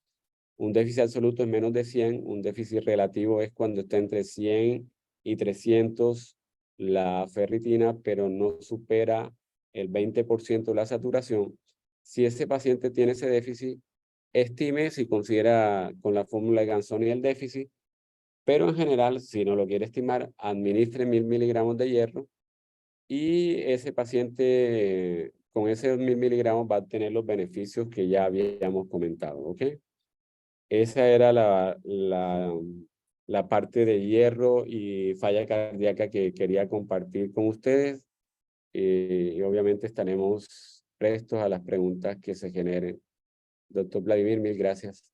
un déficit absoluto es menos de 100, un déficit relativo es cuando está entre 100 y 300 la ferritina, pero no supera el 20% de la saturación. Si ese paciente tiene ese déficit, estime si considera con la fórmula de Ganzoni el déficit, pero en general, si no lo quiere estimar, administre 1000 miligramos de hierro y ese paciente con esos 1000 miligramos va a tener los beneficios que ya habíamos comentado, ¿ok? Esa era la parte de hierro y falla cardíaca que quería compartir con ustedes y obviamente estaremos prestos a las preguntas que se generen. Doctor Vladimir, mil gracias.